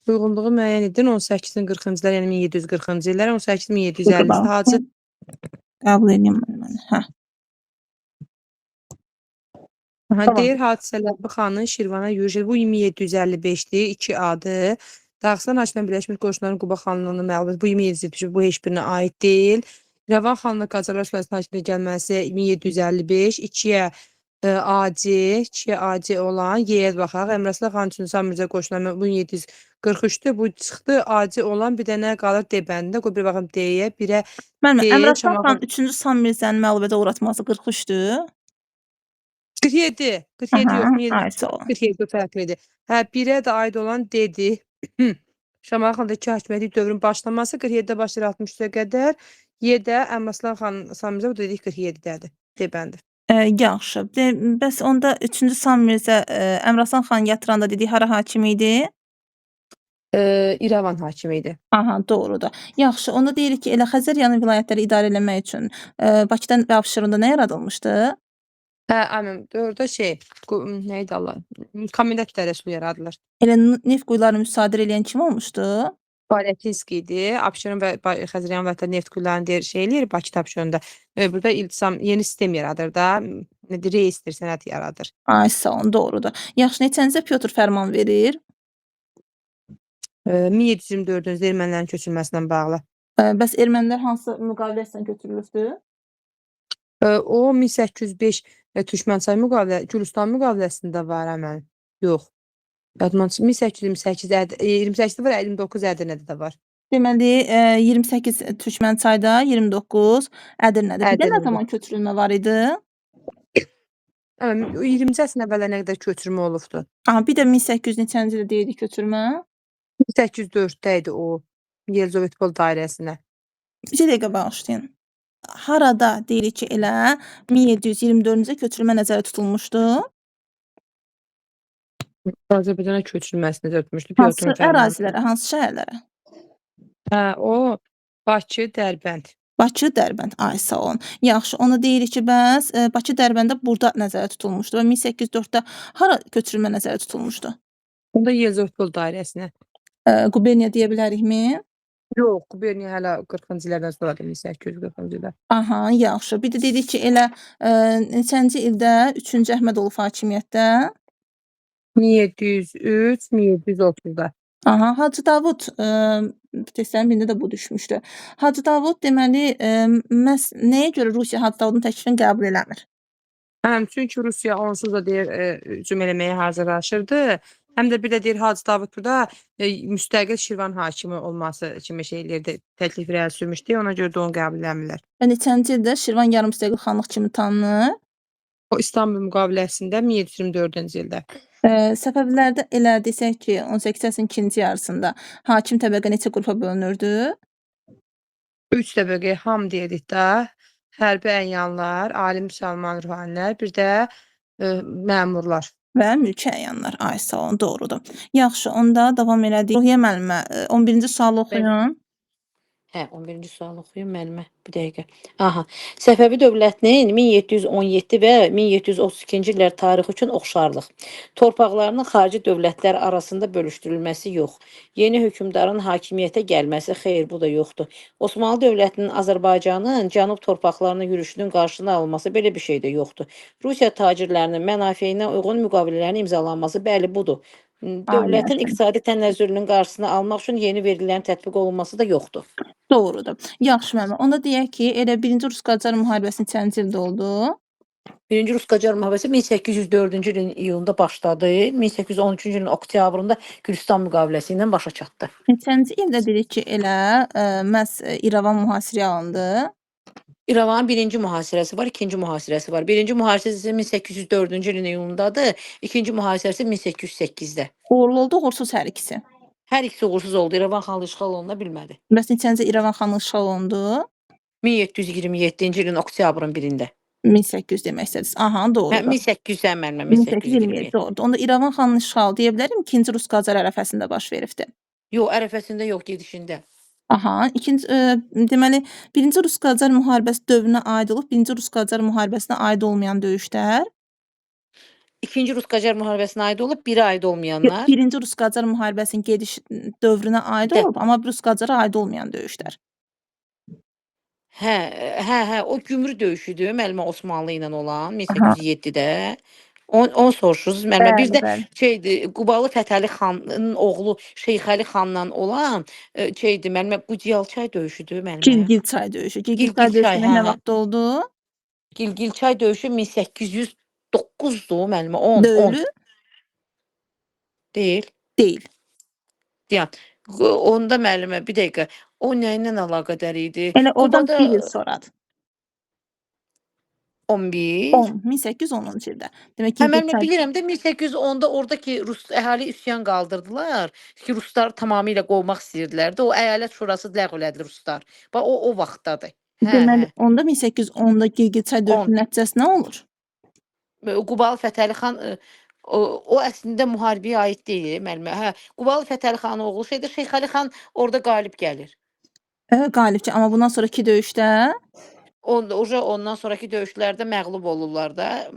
Uyğunluğu müəyyən edin. 18-in 40-cı illər, yəni 1740-cı illər, 18-in 1750-ci Hacı Qəbul edeyim mən. Hə. Tamam. Deyir hadisələr bu xanın Şirvana yürüyüşü bu 1755-dir, 2A-dır. Dağıstan hakimiyyətin Birləşmiş Qoşunların Quba xanlığının məlumatı bu 1775, bu heç birinə aid deyil. İrəvan xanlığı Qacarlar sülaləsinin hakimiyyətə gəlməsi 1755, 2-yə AC, 2-yə AC olan Y-yə baxaq. Əmraslan xan üçün Samircə qoşunları bu 1743-dür. Bu çıxdı AC olan bir dənə qalır D bəndində. Qoy bir baxım D-yə, 1-ə Müəllimə, D, Əmraslan Şamaxı xan 3-cü Sammirzənin məğlubiyyətə uğratması 43-dür. 47, 47 yox, Ay, sağ olun. 47 fərqlidir. Hə, 1-ə də aid olan D-dir. Şamaxı xandakı hakimiyyəti dövrün başlaması 47-də başlayır 63-ə qədər. Y-də Əmraslan xan Samircə bu da dedik 47-dədir. D bəndi. Yaxşı. Bəs onda 3-cü Sammirzə Əmraslan xan yatıranda dedik hara hakim idi? İrəvan hakimi idi. Aha, doğrudur. Yaxşı, onda deyirik ki, elə Xəzər yanı vilayətləri idarə eləmək üçün Bakıdan və Abşeronda nə yaradılmışdı? Hə, əmim, orada nə idi Allah? Komendant idarəsi yaradılır. Elə neft quyularını müsadirə edən kim olmuşdu? Balətinski idi. Abşeron və Xəzəryan vətən neft quyularını eləyir Bakı Abşeronda. Burada iltisam yeni sistem yaradır da. Nədir? Reestr sənəd yaradır. Ay, sağ olun, doğrudur. Yaxşı, neçəncə Pyotr fərman verir? 1724-cü ildə ermənilərin köçürülməsinə bağlı. Bəs ermənilər hansı müqavilə götürülübdü? O 1805 Türkmənçay müqavilə, Gülüstan müqaviləsində var həmən. Yox. 1828 28-də var, 59 Ədirnədə də var. Deməli, 28 Türkmənçayda, 29 Ədirnədə. Bir də nə Ədirnədə. zaman köçürülmə var idi? 20-ci əsrin əvvəllərinə qədər köçürmə olubdu. Aha, bir də 1800 neçənci ildə deyildi köçürmə? 1804-də idi o Yelizavetpol dairəsinə. Bir dəqiqə bağışlayın. Harada deyirik ki, elə 1724-cü köçürülmə nəzərdə tutulmuşdu? Azərbaycana köçürülməsini nəzərdə tutmuşdu. Hansı ərazilərə, hansı şəhərlərə? Hə, o Bakı, Dərbənd. Bakı, Dərbənd. Ay, sağ olun. Yaxşı, onu deyirik ki, bəs Bakı, Dərbəndə burada nəzərdə tutulmuşdu və 1804-də hara köçürülmə nəzərdə tutulmuşdu? Onda Yelizavetpol dairəsinə. Quberniya deyə bilərikmi? Yox, Quberniya hələ 40-cı illərdən sonradır, 1840-cı illər. Aha, yaxşı. Bir də dedik ki, elə neçənci ildə 3-cü Əhmədolov hakimiyyətdə? 1703, 1730-da. Aha, Hacı Davud testlərin birində də bu düşmüşdü. Hacı Davud deməli məhz nəyə görə Rusiya Hacı Davudun təklifini qəbul eləmir? Həm çünki Rusiya onsuz da deyir hücum eləməyə hazırlaşırdı. Həm də bir də deyir Hacı Davud burada müstəqil Şirvan hakimi olması kimi şeylərdə təklif irəli sürmüşdü. Ona görə də onu qəbul eləmirlər. Və neçənci ildə Şirvan yarımüstəqil xanlıq kimi tanınır? O İstanbul müqaviləsində 1724-cü ildə. Səfəvilərdə elə desək ki, 18 əsrin ikinci yarısında hakim təbəqə neçə qrupa bölünürdü? 3 təbəqə ham deyirik də. Hərbi əyanlar, ali müsəlman ruhanilər, bir də məmurlar. Və mülki əyanlar. Ay, sağ olun, doğrudur. Yaxşı, onda davam elədik. Ruhiyyə müəllimə, 11-ci sualı oxuyun. Hə, 11-ci sual oxuyum müəllimə. Bir dəqiqə. Aha. Səfəvi dövlətinin 1717 və 1732-ci illər tarixi üçün oxşarlıq. Torpaqlarının xarici dövlətlər arasında bölüşdürülməsi yox. Yeni hökmdarın hakimiyyətə gəlməsi xeyr, bu da yoxdur. Osmanlı dövlətinin Azərbaycanın cənub torpaqlarına yürüşünün qarşısına alınması belə bir şey də yoxdur. Rusiya tacirlərinin mənafeyinə uyğun müqavilələrin imzalanması bəli budur. Dövlətin Yaxşı. iqtisadi tənəzzülünün qarşısını almaq üçün yeni vergilərin tətbiq olunması da yoxdur. Doğrudur. Yaxşı müəllimə. Onda deyək ki, elə 1-ci Rus-Qacar müharibəsi neçənci ildə oldu? 1-ci Rus-Qacar müharibəsi 1804-cü ilin iyulunda başladı. 1813-cü ilin oktyabrında Gülüstan müqaviləsi ilə başa çatdı. Neçənci ildə dedik ki, elə məhz İrəvan mühasirəyə alındı? İrəvanın 1-ci mühasirəsi var, 2-ci mühasirəsi var. 1-ci mühasirəsi 1804-cü ilin iyunundadır, 2-ci mühasirəsi 1808-də. Uğurlu oldu, uğursuz hər ikisi. Hər ikisi uğursuz oldu. İrəvan xanlığı işğal oluna bilmədi. Bəs neçənci İrəvan xanlığı işğal olundu? 1727-ci ilin oktyabrın 1-də. 1800 demək istədiniz. Aha, Hə, doğrudur. 1800 müəllimə, 1827 1827. doğrudur. Onda İrəvan xanlığı işğalı deyə bilərim, 2-ci Rus-Qacar ərəfəsində baş veribdi. Yox, ərəfəsində yox, gedişində. Aha, deməli 1-ci Rus-Qacar müharibəsi dövrünə aid olub, 1-ci Rus-Qacar müharibəsinə aid olmayan döyüşlər. 2-ci Rus-Qacar müharibəsinə aid olub, biri aid olmayanlar. 1-ci Rus-Qacar müharibəsinin gediş dövrünə aid Də. olub, amma Rus-Qacara aid olmayan döyüşlər. Hə, o Gümrü döyüşüdür, müəllimə Osmanlı ilə olan 1807-də. Onu soruşursunuz müəllimə. Bir də Bəli. şeydir, Qubalı Fətəli xanın oğlu Şeyxəli xanla olan şeydir, müəllimə Quciyalçay döyüşüdür müəllimə. Gilgilçay döyüşü. Gilgilçay Gilgilçay, döyüşü nə hə. vaxt oldu? Gilgilçay döyüşü 1809-dur müəllimə. 10 Döyülü deyil. deyil. Deyən. Onda müəllimə bir dəqiqə. O nə ilə əlaqədar idi? Elə oradan Qubada bir il sonradır. 11. 1810-cu ildə. Demək Hə, müəllimə Gilgilçay bilirəm də 1810-da oradakı Rus əhali üsyan qaldırdılar ki, Ruslar tamamilə qovmaq istəyirdilər də. O əyalət şurası ləğv elədi Ruslar. Bax o vaxtdadır. deməli onda 1810-da Gilgilçay döyüşünün nəticəsi nə olur? Qubalı Fətəli xan o əslində müharibəyə aid deyil müəllimə. Hə, Qubalı Fətəli xanın oğlu şeydir. Şeyxəli xan orada qalib gəlir. Qalibçi, amma bundan sonraki döyüşdə Ondan sonraki döyüşlərdə məğlub olurlar da.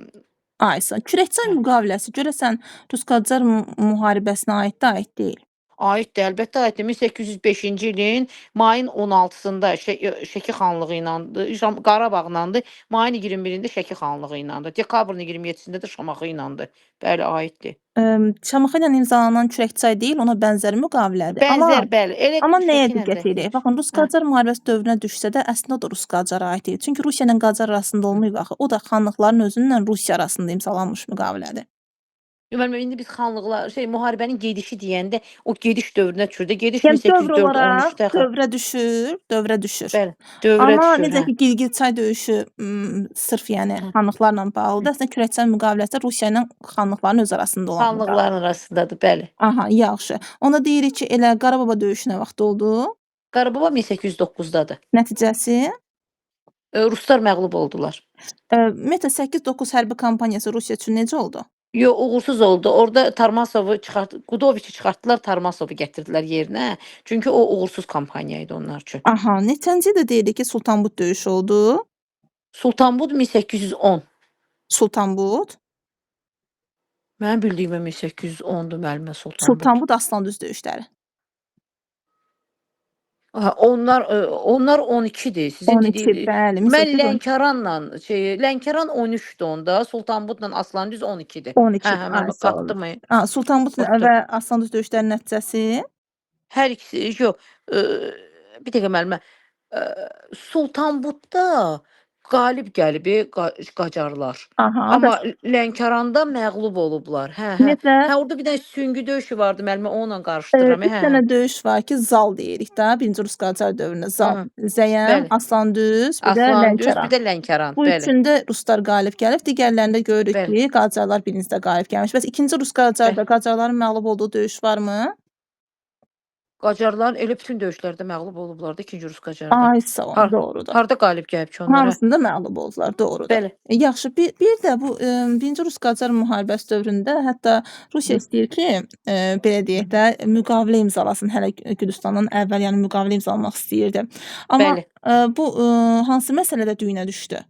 Aysa, Kürəkçay müqaviləsi görəsən Rus-Qacar müharibəsinə aiddir, aid deyil. Aiddir, əlbəttə aiddir. 1805-ci ilin mayın 16-sında Şəki xanlığı ilandı, Qarabağlandı. Mayın 21-də Şəki xanlığı ilandı. Dekabrın 27-sində də Şamaxı ilandı. Bəli, aiddir. Şamaxı ilə imzalanan Kürəkçay deyil, ona bənzər müqavilədir. Bənzər, bəli. Elə Amma nəyə Şəki ilə diqqət də. edək? Baxın, Rus-Qacar müharibəsi dövrünə düşsə də əslində o da Rus-Qacara aid deyil. Çünki Rusiya ilə Qacar arasında olmayıb axı. O da xanlıqların özünlə Rusiya arasında imzalanmış müqavilədir. Müəllimə, indi biz xanlıqlar, müharibənin gedişi deyəndə o gediş dövrünə düşür də. Gediş Yəni dövr olaraq 1804-13-də. dövrə düşür. Bəli, dövrə Amma düşür. necə ki Gilgilçay döyüşü sırf yəni xanlıqlarla bağlıdır. Əslində Kürəkçay müqaviləsi Rusiya ilə xanlıqların öz arasında olan müqavilə. Xanlıqların arasındadır, bəli. Aha, yaxşı. Onda deyirik ki, elə Qarababa döyüşü nə vaxt oldu? Qarababa 1809-dadır. Nəticəsi Ruslar məğlub oldular. Ümumiyyətlə 8-9 hərbi kampaniyası Rusiya üçün necə oldu? Yox, uğursuz oldu. Orada Tarmasovu Qudoviçi çıxartdılar, Tarmasovu gətirdilər yerinə. Çünki o uğursuz kampaniya idi onlar üçün. Aha, neçənci ildə deyirik ki, Sultanbud döyüşü oldu? Sultanbud 1810. Sultanbud. Mənim bildiyimə 1810-dur müəllimə Sultanbud. Sultanbud Aslan-Düz döyüşləri. Onlar 12-dir. Sizin 12, dediyiniz. bəli. Mən Lənkəranla Lənkəran 13-dür onda, Sultanbudla Aslan-Düz 12-dir. 12. Hə, müəllimə qatdımı? Sultanbud və Aslan-Düz döyüşlərinin nəticəsi? Hər ikisi, yox. Bir dəqiqə müəllimə. Sultanbudda qalib gəlib Qacarlar. Aha, Amma Lənkəranda məğlub olublar. Hə. Hə, orada bir dənə süngü döyüşü vardı müəllimə, onunla qarışdırıram. Bir dənə döyüş var ki, Zal deyirik də, 1-ci Rus-Qacar dövründə Zal. Zəyən, Aslan-Düz, bir də Lənkəran. Bir də Lənkəran, Bu bəli. üçündə Ruslar qalib gəlib, digərlərində görürük ki, Qacarlar birincidə qalib gəlmiş. Bəs 2-ci Rus-Qacarda Qacarların məğlub olduğu döyüş varmı? Qacarların elə bütün döyüşlərdə məğlub olublar da 2-ci Rus-Qacarda. Ay, sağ ol, doğrudur. Harda qalib gəlib ki onlara? Hamısında məğlub oldular, doğrudur. Bəli. Yaxşı, bir də bu 1-ci Rus-Qacar müharibəsi dövründə hətta Rusiya istəyir ki, belə deyək də, müqavilə imzalasın. Hələ Gürcüstandan əvvəl, yəni müqavilə imzalamaq istəyirdi. Amma bu hansı məsələdə düyünə düşdü?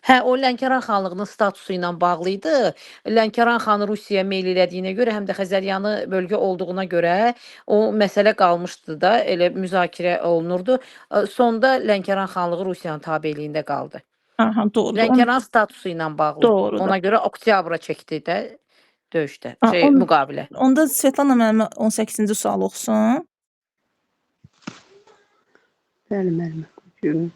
Hə, o Lənkəran xanlığının statusu ilə bağlı idi. Lənkəran xanı Rusiyaya meyl elədiyinə görə, həm də Xəzəryanı bölgə olduğuna görə o məsələ qalmışdı da, elə müzakirə olunurdu. Sonda Lənkəran xanlığı Rusiyanın tabeliyində qaldı. Aha, doğrudur. Lənkəran statusu ilə bağlı. Doğrudur. Ona görə oktyabra çəkdi də. döyüşdə, A, on müqavilə. onda Svetlana müəllimə 18-ci sualı oxusun. Bəli, müəllimə. Buyurun.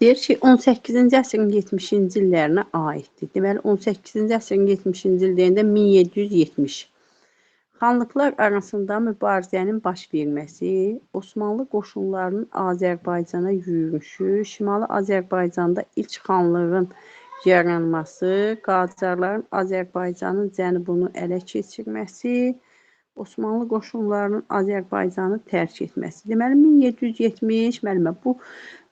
Deyir ki, 18-ci əsrin 70-ci illərinə aiddir. Deməli, 18-ci əsrin 70-ci il deyəndə 1770. Xanlıqlar arasında mübarizənin baş verməsi, Osmanlı qoşunlarının Azərbaycana yürüşü, Şimali Azərbaycanda ilk xanlığın yaranması, Qacarların Azərbaycanın cənubunu ələ keçirməsi, Osmanlı qoşunlarının Azərbaycanı tərk etməsi. Deməli, 1770, müəllimə, bu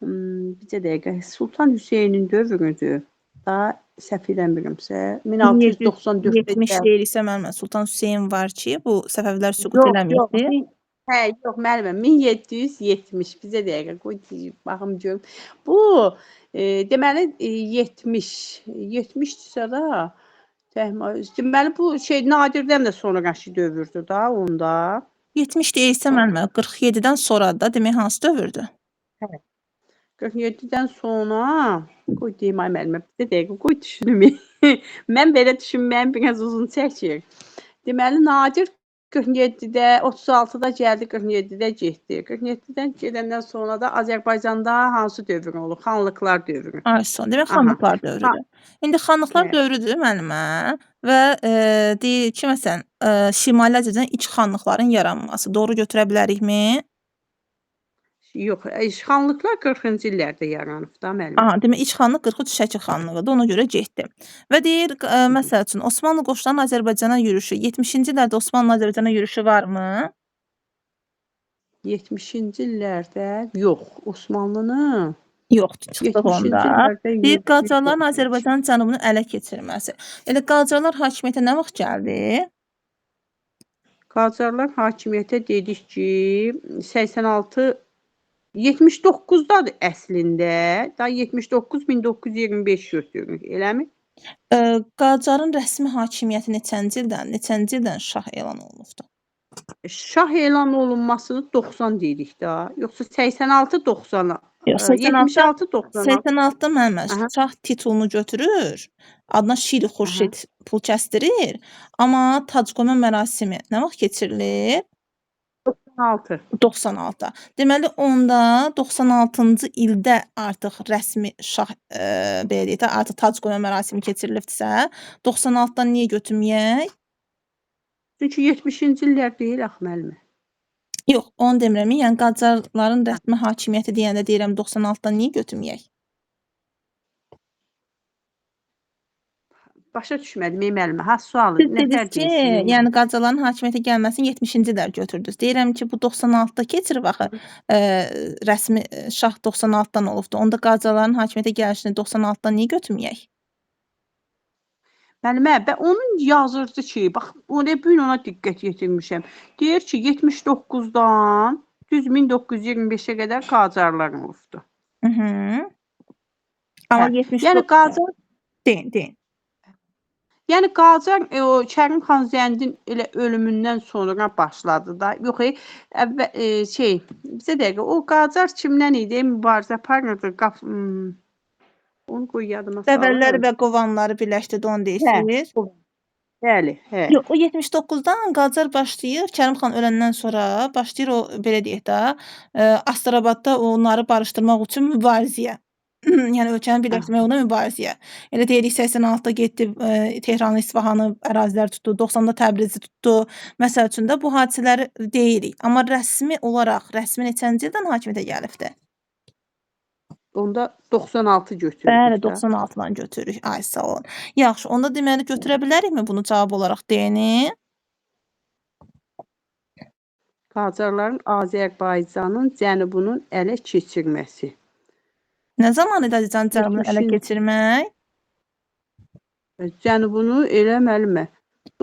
bircə dəqiqə Sultan Hüseynin dövrüdür. Daha səhv eləmirəmsə, 1694-də 1770 deyiriksə müəllimə, Sultan Hüseyn var ki, bu Səfəvilər süqut Yox, eləməyibdi. yox, müəllimə, 1770, bizə dəqiqə qoy baxım görüm. Bu, deməli, 70-dirsə da, deməli, bu Nadirdən də sonraki dövrdür da onda. 70 deyirsə müəllimə, 47-dən sonra da demək hansı dövrdür? 47-dən sonra, qoy deyim ay müəllimə, bir dəqiqə qoy düşünüm. Mən belə düşünməyim biraz uzun çəkir. Deməli, Nadir 47-də, 36-da gəldi, 47-də getdi. 47-dən gedəndən sonra da Azərbaycanda hansı dövr olur? Xanlıqlar dövrü. Ay son, demək Aha. xanlıqlar dövrüdür. İndi xanlıqlar Bəli. dövrüdür müəllimə və deyir ki, məsələn, Şimali Azərbaycan ilk xanlıqların yaranması. Doğru götürə bilərikmi? Yox, xanlıqlar 40-cı illərdə yaranıb da müəllimə. Aha, demək ilk xanlıq 43 Şəki xanlığıdır, ona görə getdi. Və deyir, məsəl üçün Osmanlı qoşunlarının Azərbaycana yürüşü, 70-ci illərdə Osmanlı Azərbaycana yürüşü varmı? 70-ci illərdə yox, Osmanlının Yoxdur, çıxdıq 70-ci onda. illərdə Deyir, yox. Qacarların Azərbaycanın cənubunu ələ keçirməsi. Elə Qacarlar hakimiyyətə nə vaxt gəldi? Qacarlar hakimiyyətə dedik ki, 86 79-dadır əslində. Da 79 1925 götürürük, eləmi? Qacarın rəsmi hakimiyyəti neçənci ildən şah elan olunubdur? Şah elan olunmasını 90 deyirik da. Yoxsa 86 90. Yox, 76 90. 86-da müəllimə Aha. şah titulunu götürür, adına Şir Xurşid pul kəsdirir, amma tacqoyma mərasimi nə vaxt keçirilir? 96. 96-da. Deməli, onda 96-cı ildə artıq rəsmi şah, belə deyək də, artıq tacqoyma mərasimi keçirilibdirsə, 96-dan niyə götürməyək? Çünki 70-ci illər deyil axı müəllimə. Yox, onu demirəm. Yəni Qacarların rəsmi hakimiyyəti deyəndə deyirəm 96-dan niyə götürməyək? Başa düşmədim müəllimə. Ha, sualı Siz nə dediniz ki, fərqi? yəni Qacarların hakimiyyətə gəlməsini 70-ci illər götürdünüz. Deyirəm ki, bu 96-da keçirib axı, rəsmi şah 96-dan olubdur. Onda Qacarların hakimiyyətə gəlişini 96-dan niyə götürməyək? Müəllimə, onun yazırdı ki, bax, bu gün ona diqqət yetirmişəm. Deyir ki, 79-dan düz 1925-ə qədər Qacarlar olubdur. Amma Hə, 79 yəni Qacar deyin. Yəni Qacar o Kərim xan Zəndin elə ölümündən sonra başladı da. Yox, bizə dəqiqə o Qacar kimdən idi? Mübarizə aparırdı. Onu qoy yadıma salım. Dəvəlləri və qovanları birləşdirdi, onu deyirsiniz? Bəli, hə. Yox, o 79-dan Qacar başlayır, Kərim xan öləndən sonra başlayır o, belə deyək də, Astrabadda onları barışdırmaq üçün mübarizəyə. Yəni ölkəni birləşdirmək uğruna mübarizəyə. Elə deyirik 86-da getdi, Tehranı, İsfahanı ərazilər tutdu, 90-da Təbrizi tutdu. Məsəl üçün də bu hadisələri deyirik. Amma rəsmi olaraq, rəsmi neçənci ildən hakimiyyətə gəlibdir? Onda 96 götürürük. Bəli, 96-dan götürürük. Ay sağ olun. Yaxşı, onda deməli götürə bilərikmi bunu cavab olaraq deyəni? Qacarların Azərbaycanın cənubunun ələ keçirməsi. Nə zaman idi Azərbaycanın cənubunu ələ keçirmək? Cənubunu elə müəllimə.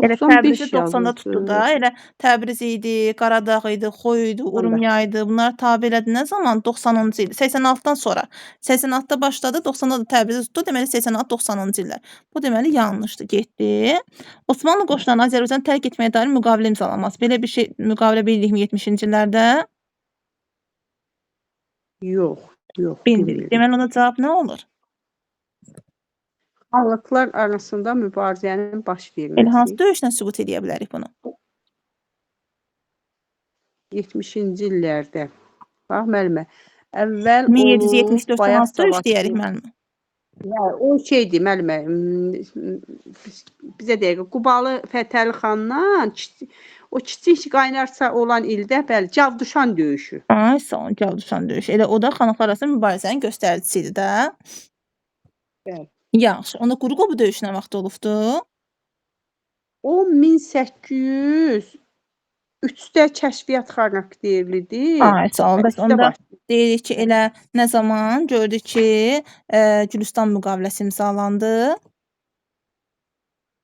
Elə 95 Təbrizi 90-da yazıldı. tutdu da. Elə Təbriz idi, Qaradağ idi, Xoy idi, Urmiya idi. Bunlar tabe elədi nə zaman? 90-cı il. 86-dan sonra. 86-da başladı, 90-da da Təbrizi tutdu. Deməli 86-90-cı illər. Bu deməli yanlışdır. Getdi. Osmanlı qoşunlarının Azərbaycanı tərk etməyə dair müqavilə imzalanması. Belə bir şey müqavilə bildirikmi 70-ci illərdə? Yox. Bilmirik. Deməli ona cavab nə olur? Xanlıqlar arasında mübarizənin baş Elə hansı verməsi. döyüşlə sübut edə bilərik bunu? 70-ci illərdə. Bax müəllimə, əvvəl olub 1774-də Bayat hansı döyüş savaşı. deyərik müəllimə? Ya, o şeydir müəllimə, bizə deyək, Qubalı Fətəli xandan o kiçik qaynarsa olan ildə bəli, Cavduşan döyüşü. Ay, sağ olun, Cavduşan döyüşü. Elə o da xanlıqlar arasında mübarizənin göstəricisi idi də. Bəli. Yaxşı, onda Quruqobu döyüşü nə vaxt olubdu? O 1803-də kəşfiyyat xarakterlidir. Ay, sağ olun. Bəs 3-də onda başlayır. deyirik ki, elə nə zaman gördük ki, Gülüstan müqaviləsi imzalandı?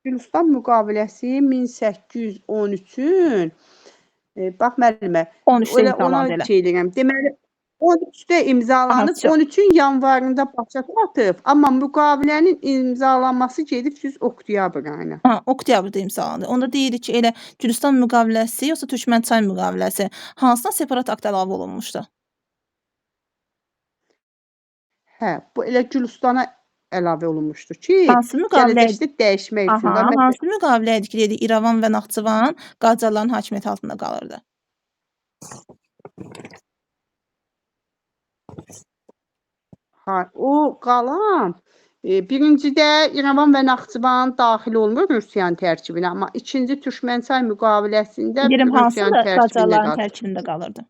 Gülüstan müqaviləsi 1813-ün bax müəllimə, 13-də elə ona imzalandı elə. şey eləyirəm. Deməli 13-də imzalanıb, Aha, 13-ün yanvarında başa çatıb, amma müqavilənin imzalanması gedib düz oktyabr ayına. Ha, oktyabrda imzalandı. Onda deyirik ki, elə Gülüstan müqaviləsi yoxsa Türkmənçay müqaviləsi hansına separat akt əlavə olunmuşdu? Hə, bu elə Gülüstana əlavə olunmuşdu ki, Hansı müqavilə idi? gələcəkdə dəyişmək üçün Aha, də hansı müqavilə idi ki, dedi İrəvan və Naxçıvan Qacarların hakimiyyəti altında qalırdı? ha, o qalan birincidə İrəvan və Naxçıvan daxil olmur Rusiyanın tərkibinə, amma ikinci Türkmənçay müqaviləsində Deyirəm, hansı Rusiyanın tərkibində Qacarların qalır. tərkibində qalırdı?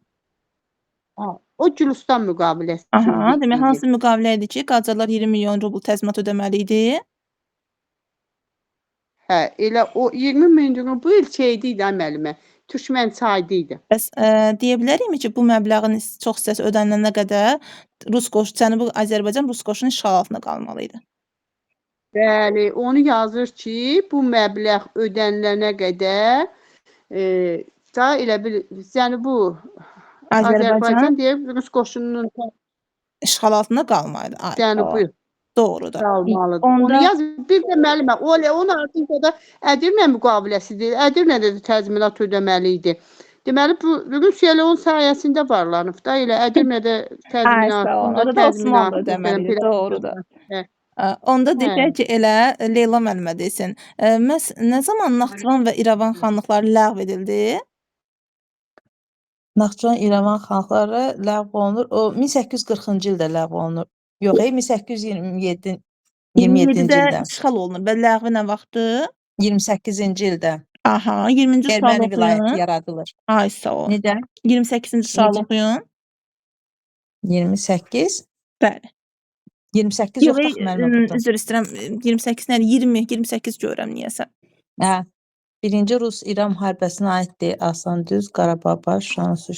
Ha, o Gülüstan müqaviləsi Aha, üçün demək hansı deyir. müqavilə idi ki, Qacarlar 20 milyon rubl təzminat ödəməli idi? Hə, elə o 20 min rubl şeydi də müəllimə, Türkmənçaydı idi. Bəs deyə bilərikmi ki, bu məbləğin çox hissəsi ödənilənə qədər Cənubi Azərbaycan Rus qoşunun işğal altında qalmalı idi? Bəli, onu yazır ki, bu məbləğ ödənilənə qədər da elə bil Cənubi Azərbaycan deyib Rus qoşununun İşğal altında qalmalıdır. Ay, Cənubi doğrudur. qalmalıdır. Onda Onu yaz. Bir də müəllimə, onun ardınca da Ədirnə müqaviləsidir. Ədirnədə də təzminat ödəməli idi. Deməli bu Rusiya ilə onun sayəsində varlanıb da elə Ədirnədə təzminat, sağ ol. bunda Orada da Osmanlı təzminat, ödəməli idi, doğrudur. Hə. Onda Hə. desək ki, elə Leyla müəllimə desin. Məhz nə zaman Naxçıvan və İrəvan xanlıqları ləğv edildi? Naxçıvan İrəvan xanlıqları ləğv olunur. O 1840-cı ildə ləğv olunur. Yox, 1827 27-ci 27-də ildə. işğal olunur. Və ləğvi nə vaxtdır? 28-ci ildə Aha, 20-ci sual Erməni vilayəti oxuyun. yaradılır. Ay, sağ ol. Necə? 28-ci sual Necə? oxuyun. 28 Bəli. 28 Yox, yoxdur axı müəllimə burada. üzr istəyirəm. 28 nədir? 20, 28 görürəm niyəsə. Hə. Birinci Rus-İran müharibəsinə aiddir. Aslan Düz, Qarabağ Barış, Şuşanın sülh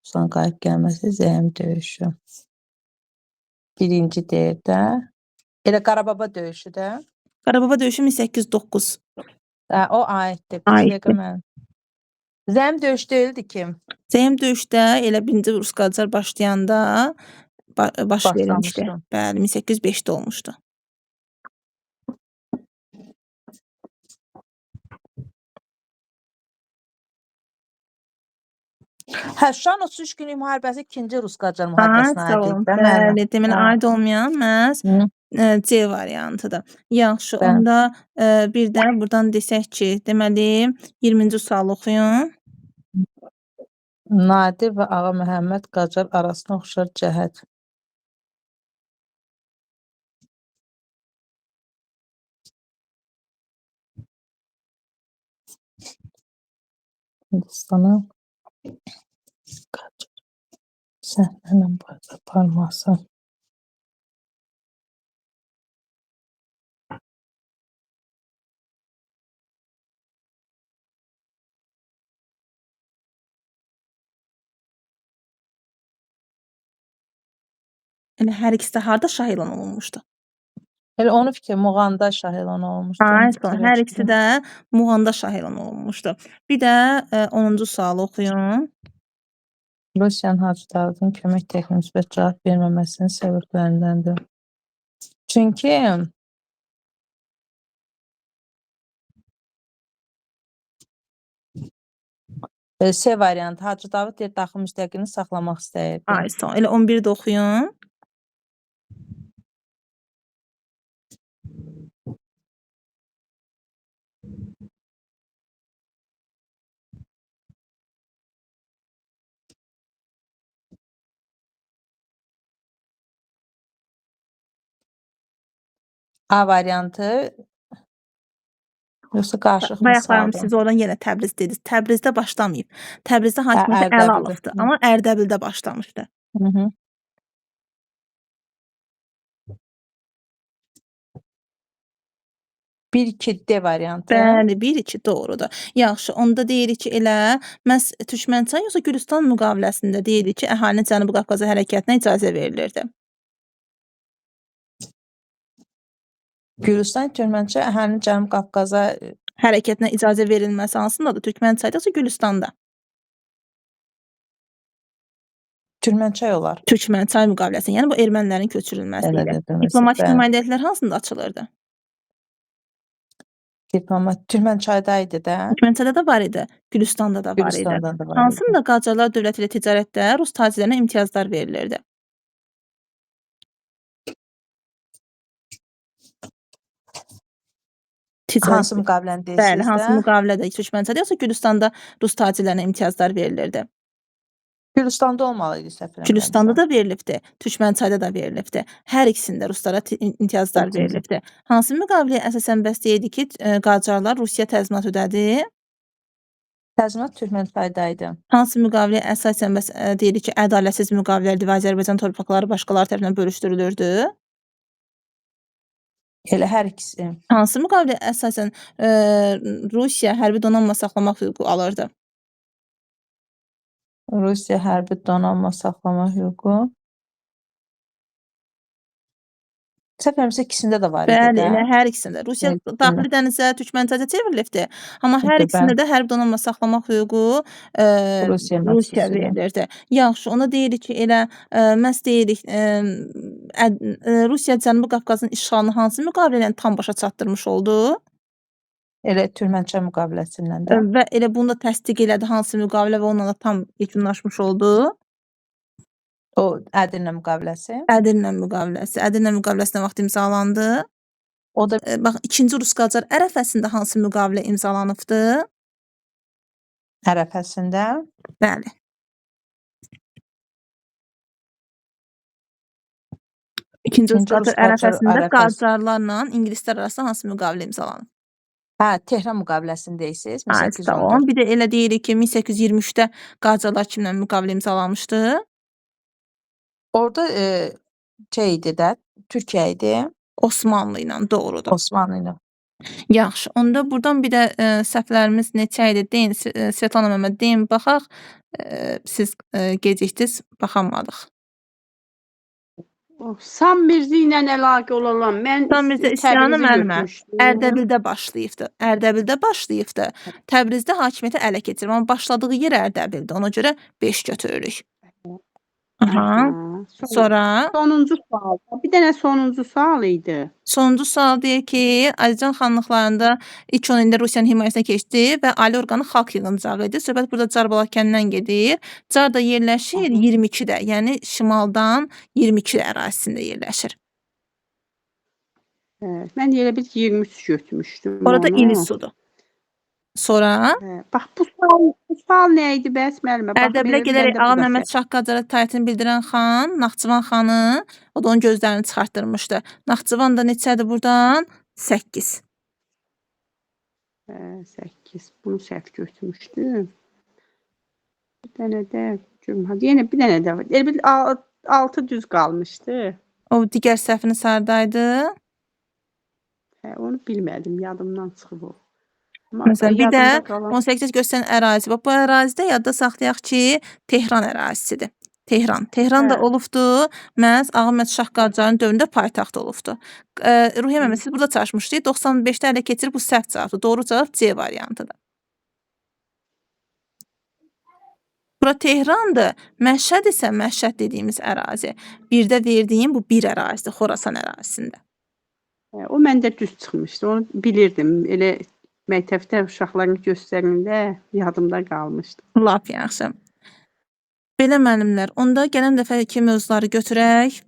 Şuşanın qayıb gəlməsi, Zəyim döyüşü. Birinci deyir də. Elə Qarabağ döyüşü də. Qarabağ döyüşü 1809. Hə, o aiddir. Bir Aiddir. dəqiqə mən. Zəyim döyüş deyildi ki, Zəyim döyüşdə elə 1-ci Rus-Qacar başlayanda baş verilmişdi. başlamışdı. Bəli, 1805-də olmuşdu. Hə, Şuşanın 33 günlük müharibəsi 2-ci Rus-Qacar Ha, müharibəsinə sağ aid olun. idi də müəllimə. Bəli, deməli Hə. aid olmayan məhz Hı. C variantıdır. Yaxşı, Bəli. onda bir də burdan desək ki, deməli 20-ci sual oxuyun. Nadir və Ağa Məhəmməd Qacar arasına oxşar cəhət. Hindistana Qacar səhnənin aparması. Elə hər ikisi də harda şah elan olunmuşdu? Elə onu fikir Muğanda şah elan olunmuşdu. Ha, onu sağ olun. fikirləşdim. Hər ikisi də Muğanda şah elan olunmuşdu. Bir də 10-cu sualı oxuyun. Rusiyanın Hacı Davudun kömək texnik müsbət cavab verməməsinin səbəblərindəndir. Çünki C variantı Hacı Davud deyir daxil müstəqilini saxlamaq istəyirdi. Ay, sağ ol. Elə 11-də oxuyun. A variantı yoxsa qarışıq Bayaqlarım misaldır? siz oradan yenə Təbriz dediniz. Təbrizdə başlamayıb. Təbrizdə hakimiyyəti ələ Ərdəbildə. alıbdı, amma Ərdəbildə başlamışdı. Hı -hı. Bir, iki, D variantı. Bəli, 1-2 doğrudur. Yaxşı, onda deyirik ki, elə məhz Türkmənçay yoxsa Gülüstan müqaviləsində deyirik ki, əhalinin Cənubi Qafqaza hərəkətinə icazə verilirdi. Gürcüstan, Türkmənçay əhalinin Cənubi Qafqaza Hərəkətinə icazə verilməsi hansındadır? Türkmənçayda yoxsa Gülüstanda? Türkmənçay olar. Türkmənçay müqaviləsi, yəni bu ermənilərin köçürülməsi Elə ilə. dediniz, Diplomatik bəli. nümayəndəliklər hansında açılırdı? Diplomat Türkmənçayda idi də. Türkmənçayda da var idi, Gülüstanda da var idi. Gürcüstanda da var idi. Hansında Qacarlar dövləti ilə ticarətdə rus tacirlərinə imtiyazlar verilirdi? Hansı müqaviləni Bəli, deyirsiniz hansı də? müqavilədə Türkmənçayda yoxsa Gülüstanda rus tacirlərinə imtiyazlar verilirdi? Gürcüstanda olmalı idi səhv eləmirəmsə. Gülüstanda da verilibdi, Türkmənçayda da verilibdi. Hər ikisində ruslara imtiyazlar İmtiyaz. verilibdi. Hansı müqaviləyə əsasən bəs deyildi ki, Qacarlar Rusiyaya təzminat ödədi? Təzminat Türkmənçayda idi. Hansı müqaviləyə əsasən bəs deyirik ki, ədalətsiz müqavilədir və Azərbaycan torpaqları başqaları tərəfindən bölüşdürülürdü? Elə hər ikisi. Hansı müqaviləyə əsasən Rusiya hərbi donanma saxlamaq hüququ alırdı? Rusiya hərbi donanma saxlama hüququ. Səhv eləmirəmsə ikisində də var idi Bəli, də. elə hər ikisində. Rusiya Hər ikisində. daxili dənizə, Türkmənçayda çevrilibdi. Amma hər Bəli. ikisində də hərbi donanma saxlamaq hüququ Rusiya Rusiya məhsusudur. verilirdi. Yaxşı, ona deyirik ki, elə məhz deyirik Rusiya Cənubi Qafqazın işğalını hansı müqavilə ilə tam başa çatdırmış oldu? Elə Türkmənçay müqaviləsindən də. Və elə bunu da təsdiq elədi hansı müqavilə və onunla da tam yekunlaşmış oldu? O Ədirnə müqaviləsi. Ədirnə müqaviləsi. Ədirnə müqaviləsi nə vaxt imzalandı? O da Bax, 2-ci Rus-Qacar ərəfəsində hansı müqavilə imzalanıbdı? ərəfəsində. Bəli. 2-ci Rus-Qacar ərəfəsində Qacarlarla ingilislər arasında hansı müqavilə imzalanıb? Hə, Tehran müqaviləsini deyirsiniz, Tamam. 1814. Bir də elə deyirik ki, 1823-də Qacarlar kimlə müqavilə imzalamışdı? Orada şey idi də, Türkiyə idi. Osmanlı ilə, doğrudur. Osmanlı ilə. Yaxşı, onda burdan bir də səhvlərimiz neçə idi? Deyin, Svetlana Məmməd, deyin, baxaq. Siz gecikdiniz, baxamadıq. Sam Mirzi ilə əlaqə olan mən Sam Mirzə üsyanı Təbrizi müəllimə götürmüşdüm. Ərdəbildə başlayıbdı. Ərdəbildə başlayıbdı. Təbrizdə hakimiyyəti ələ keçirib, amma başladığı yer Ərdəbildə. Ona görə 5 götürürük. Aha. Sonra Sonuncu sual. Bir dənə sonuncu sual idi. sonuncu sual deyir ki, Azərbaycan xanlıqlarında ilk 10 ildə Rusiyanın himayəsinə keçdi və ali orqanı xalq yığıncağı idi. Söhbət burada Car Balakəndən gedir. Car da yerləşir 22-də, yəni şimaldan 22 ərazisində yerləşir. Mən elə bil 23 götürmüşdüm. Orada onu. İllisudur. Sonra Bax bu sual nə idi bəs müəllimə? Bax, Ərdəbilə elə gələrək biləndə bu Ağa da Məmməd Şah Qacara itaətini bildirən xan, Naxçıvan xanı, o da onun gözlərini çıxartdırmışdı. Naxçıvan da neçədir burdan? 8. 8. Bunu səhv götürmüşdüm. Bir dənə də yenə bir dənə də var. Elə bil 6 düz qalmışdı. O digər səhvini sardaydı. Onu bilmədim, yadımdan çıxıb o. Məsələn, bir də Yadımda qalan 18 göstərən ərazi. Bax, bu ərazidə yadda saxlayaq ki, Tehran ərazisidir. Tehran. Tehran da Hə. olubdu. Məhz Ağa Məmməd Şah Qacarın dövründə paytaxt olubdu. Ruhiyyə müəllimə, siz burada çalışmışdınız. 95-də ələ keçirib bu səhv cavabdır. Doğru cavab C variantıdır. Bura Tehrandır. Məşhəd isə Məşhəd dediyimiz ərazi. Birdə verdiyim bu bir ərazidir, Xorasan ərazisində. O məndə düz çıxmışdı. Onu bilirdim. Elə məktəbdə uşaqların göstərində yadımda qalmışdı. Lap yaxşı. Belə müəllimlər, onda gələn dəfəki mövzuları götürək.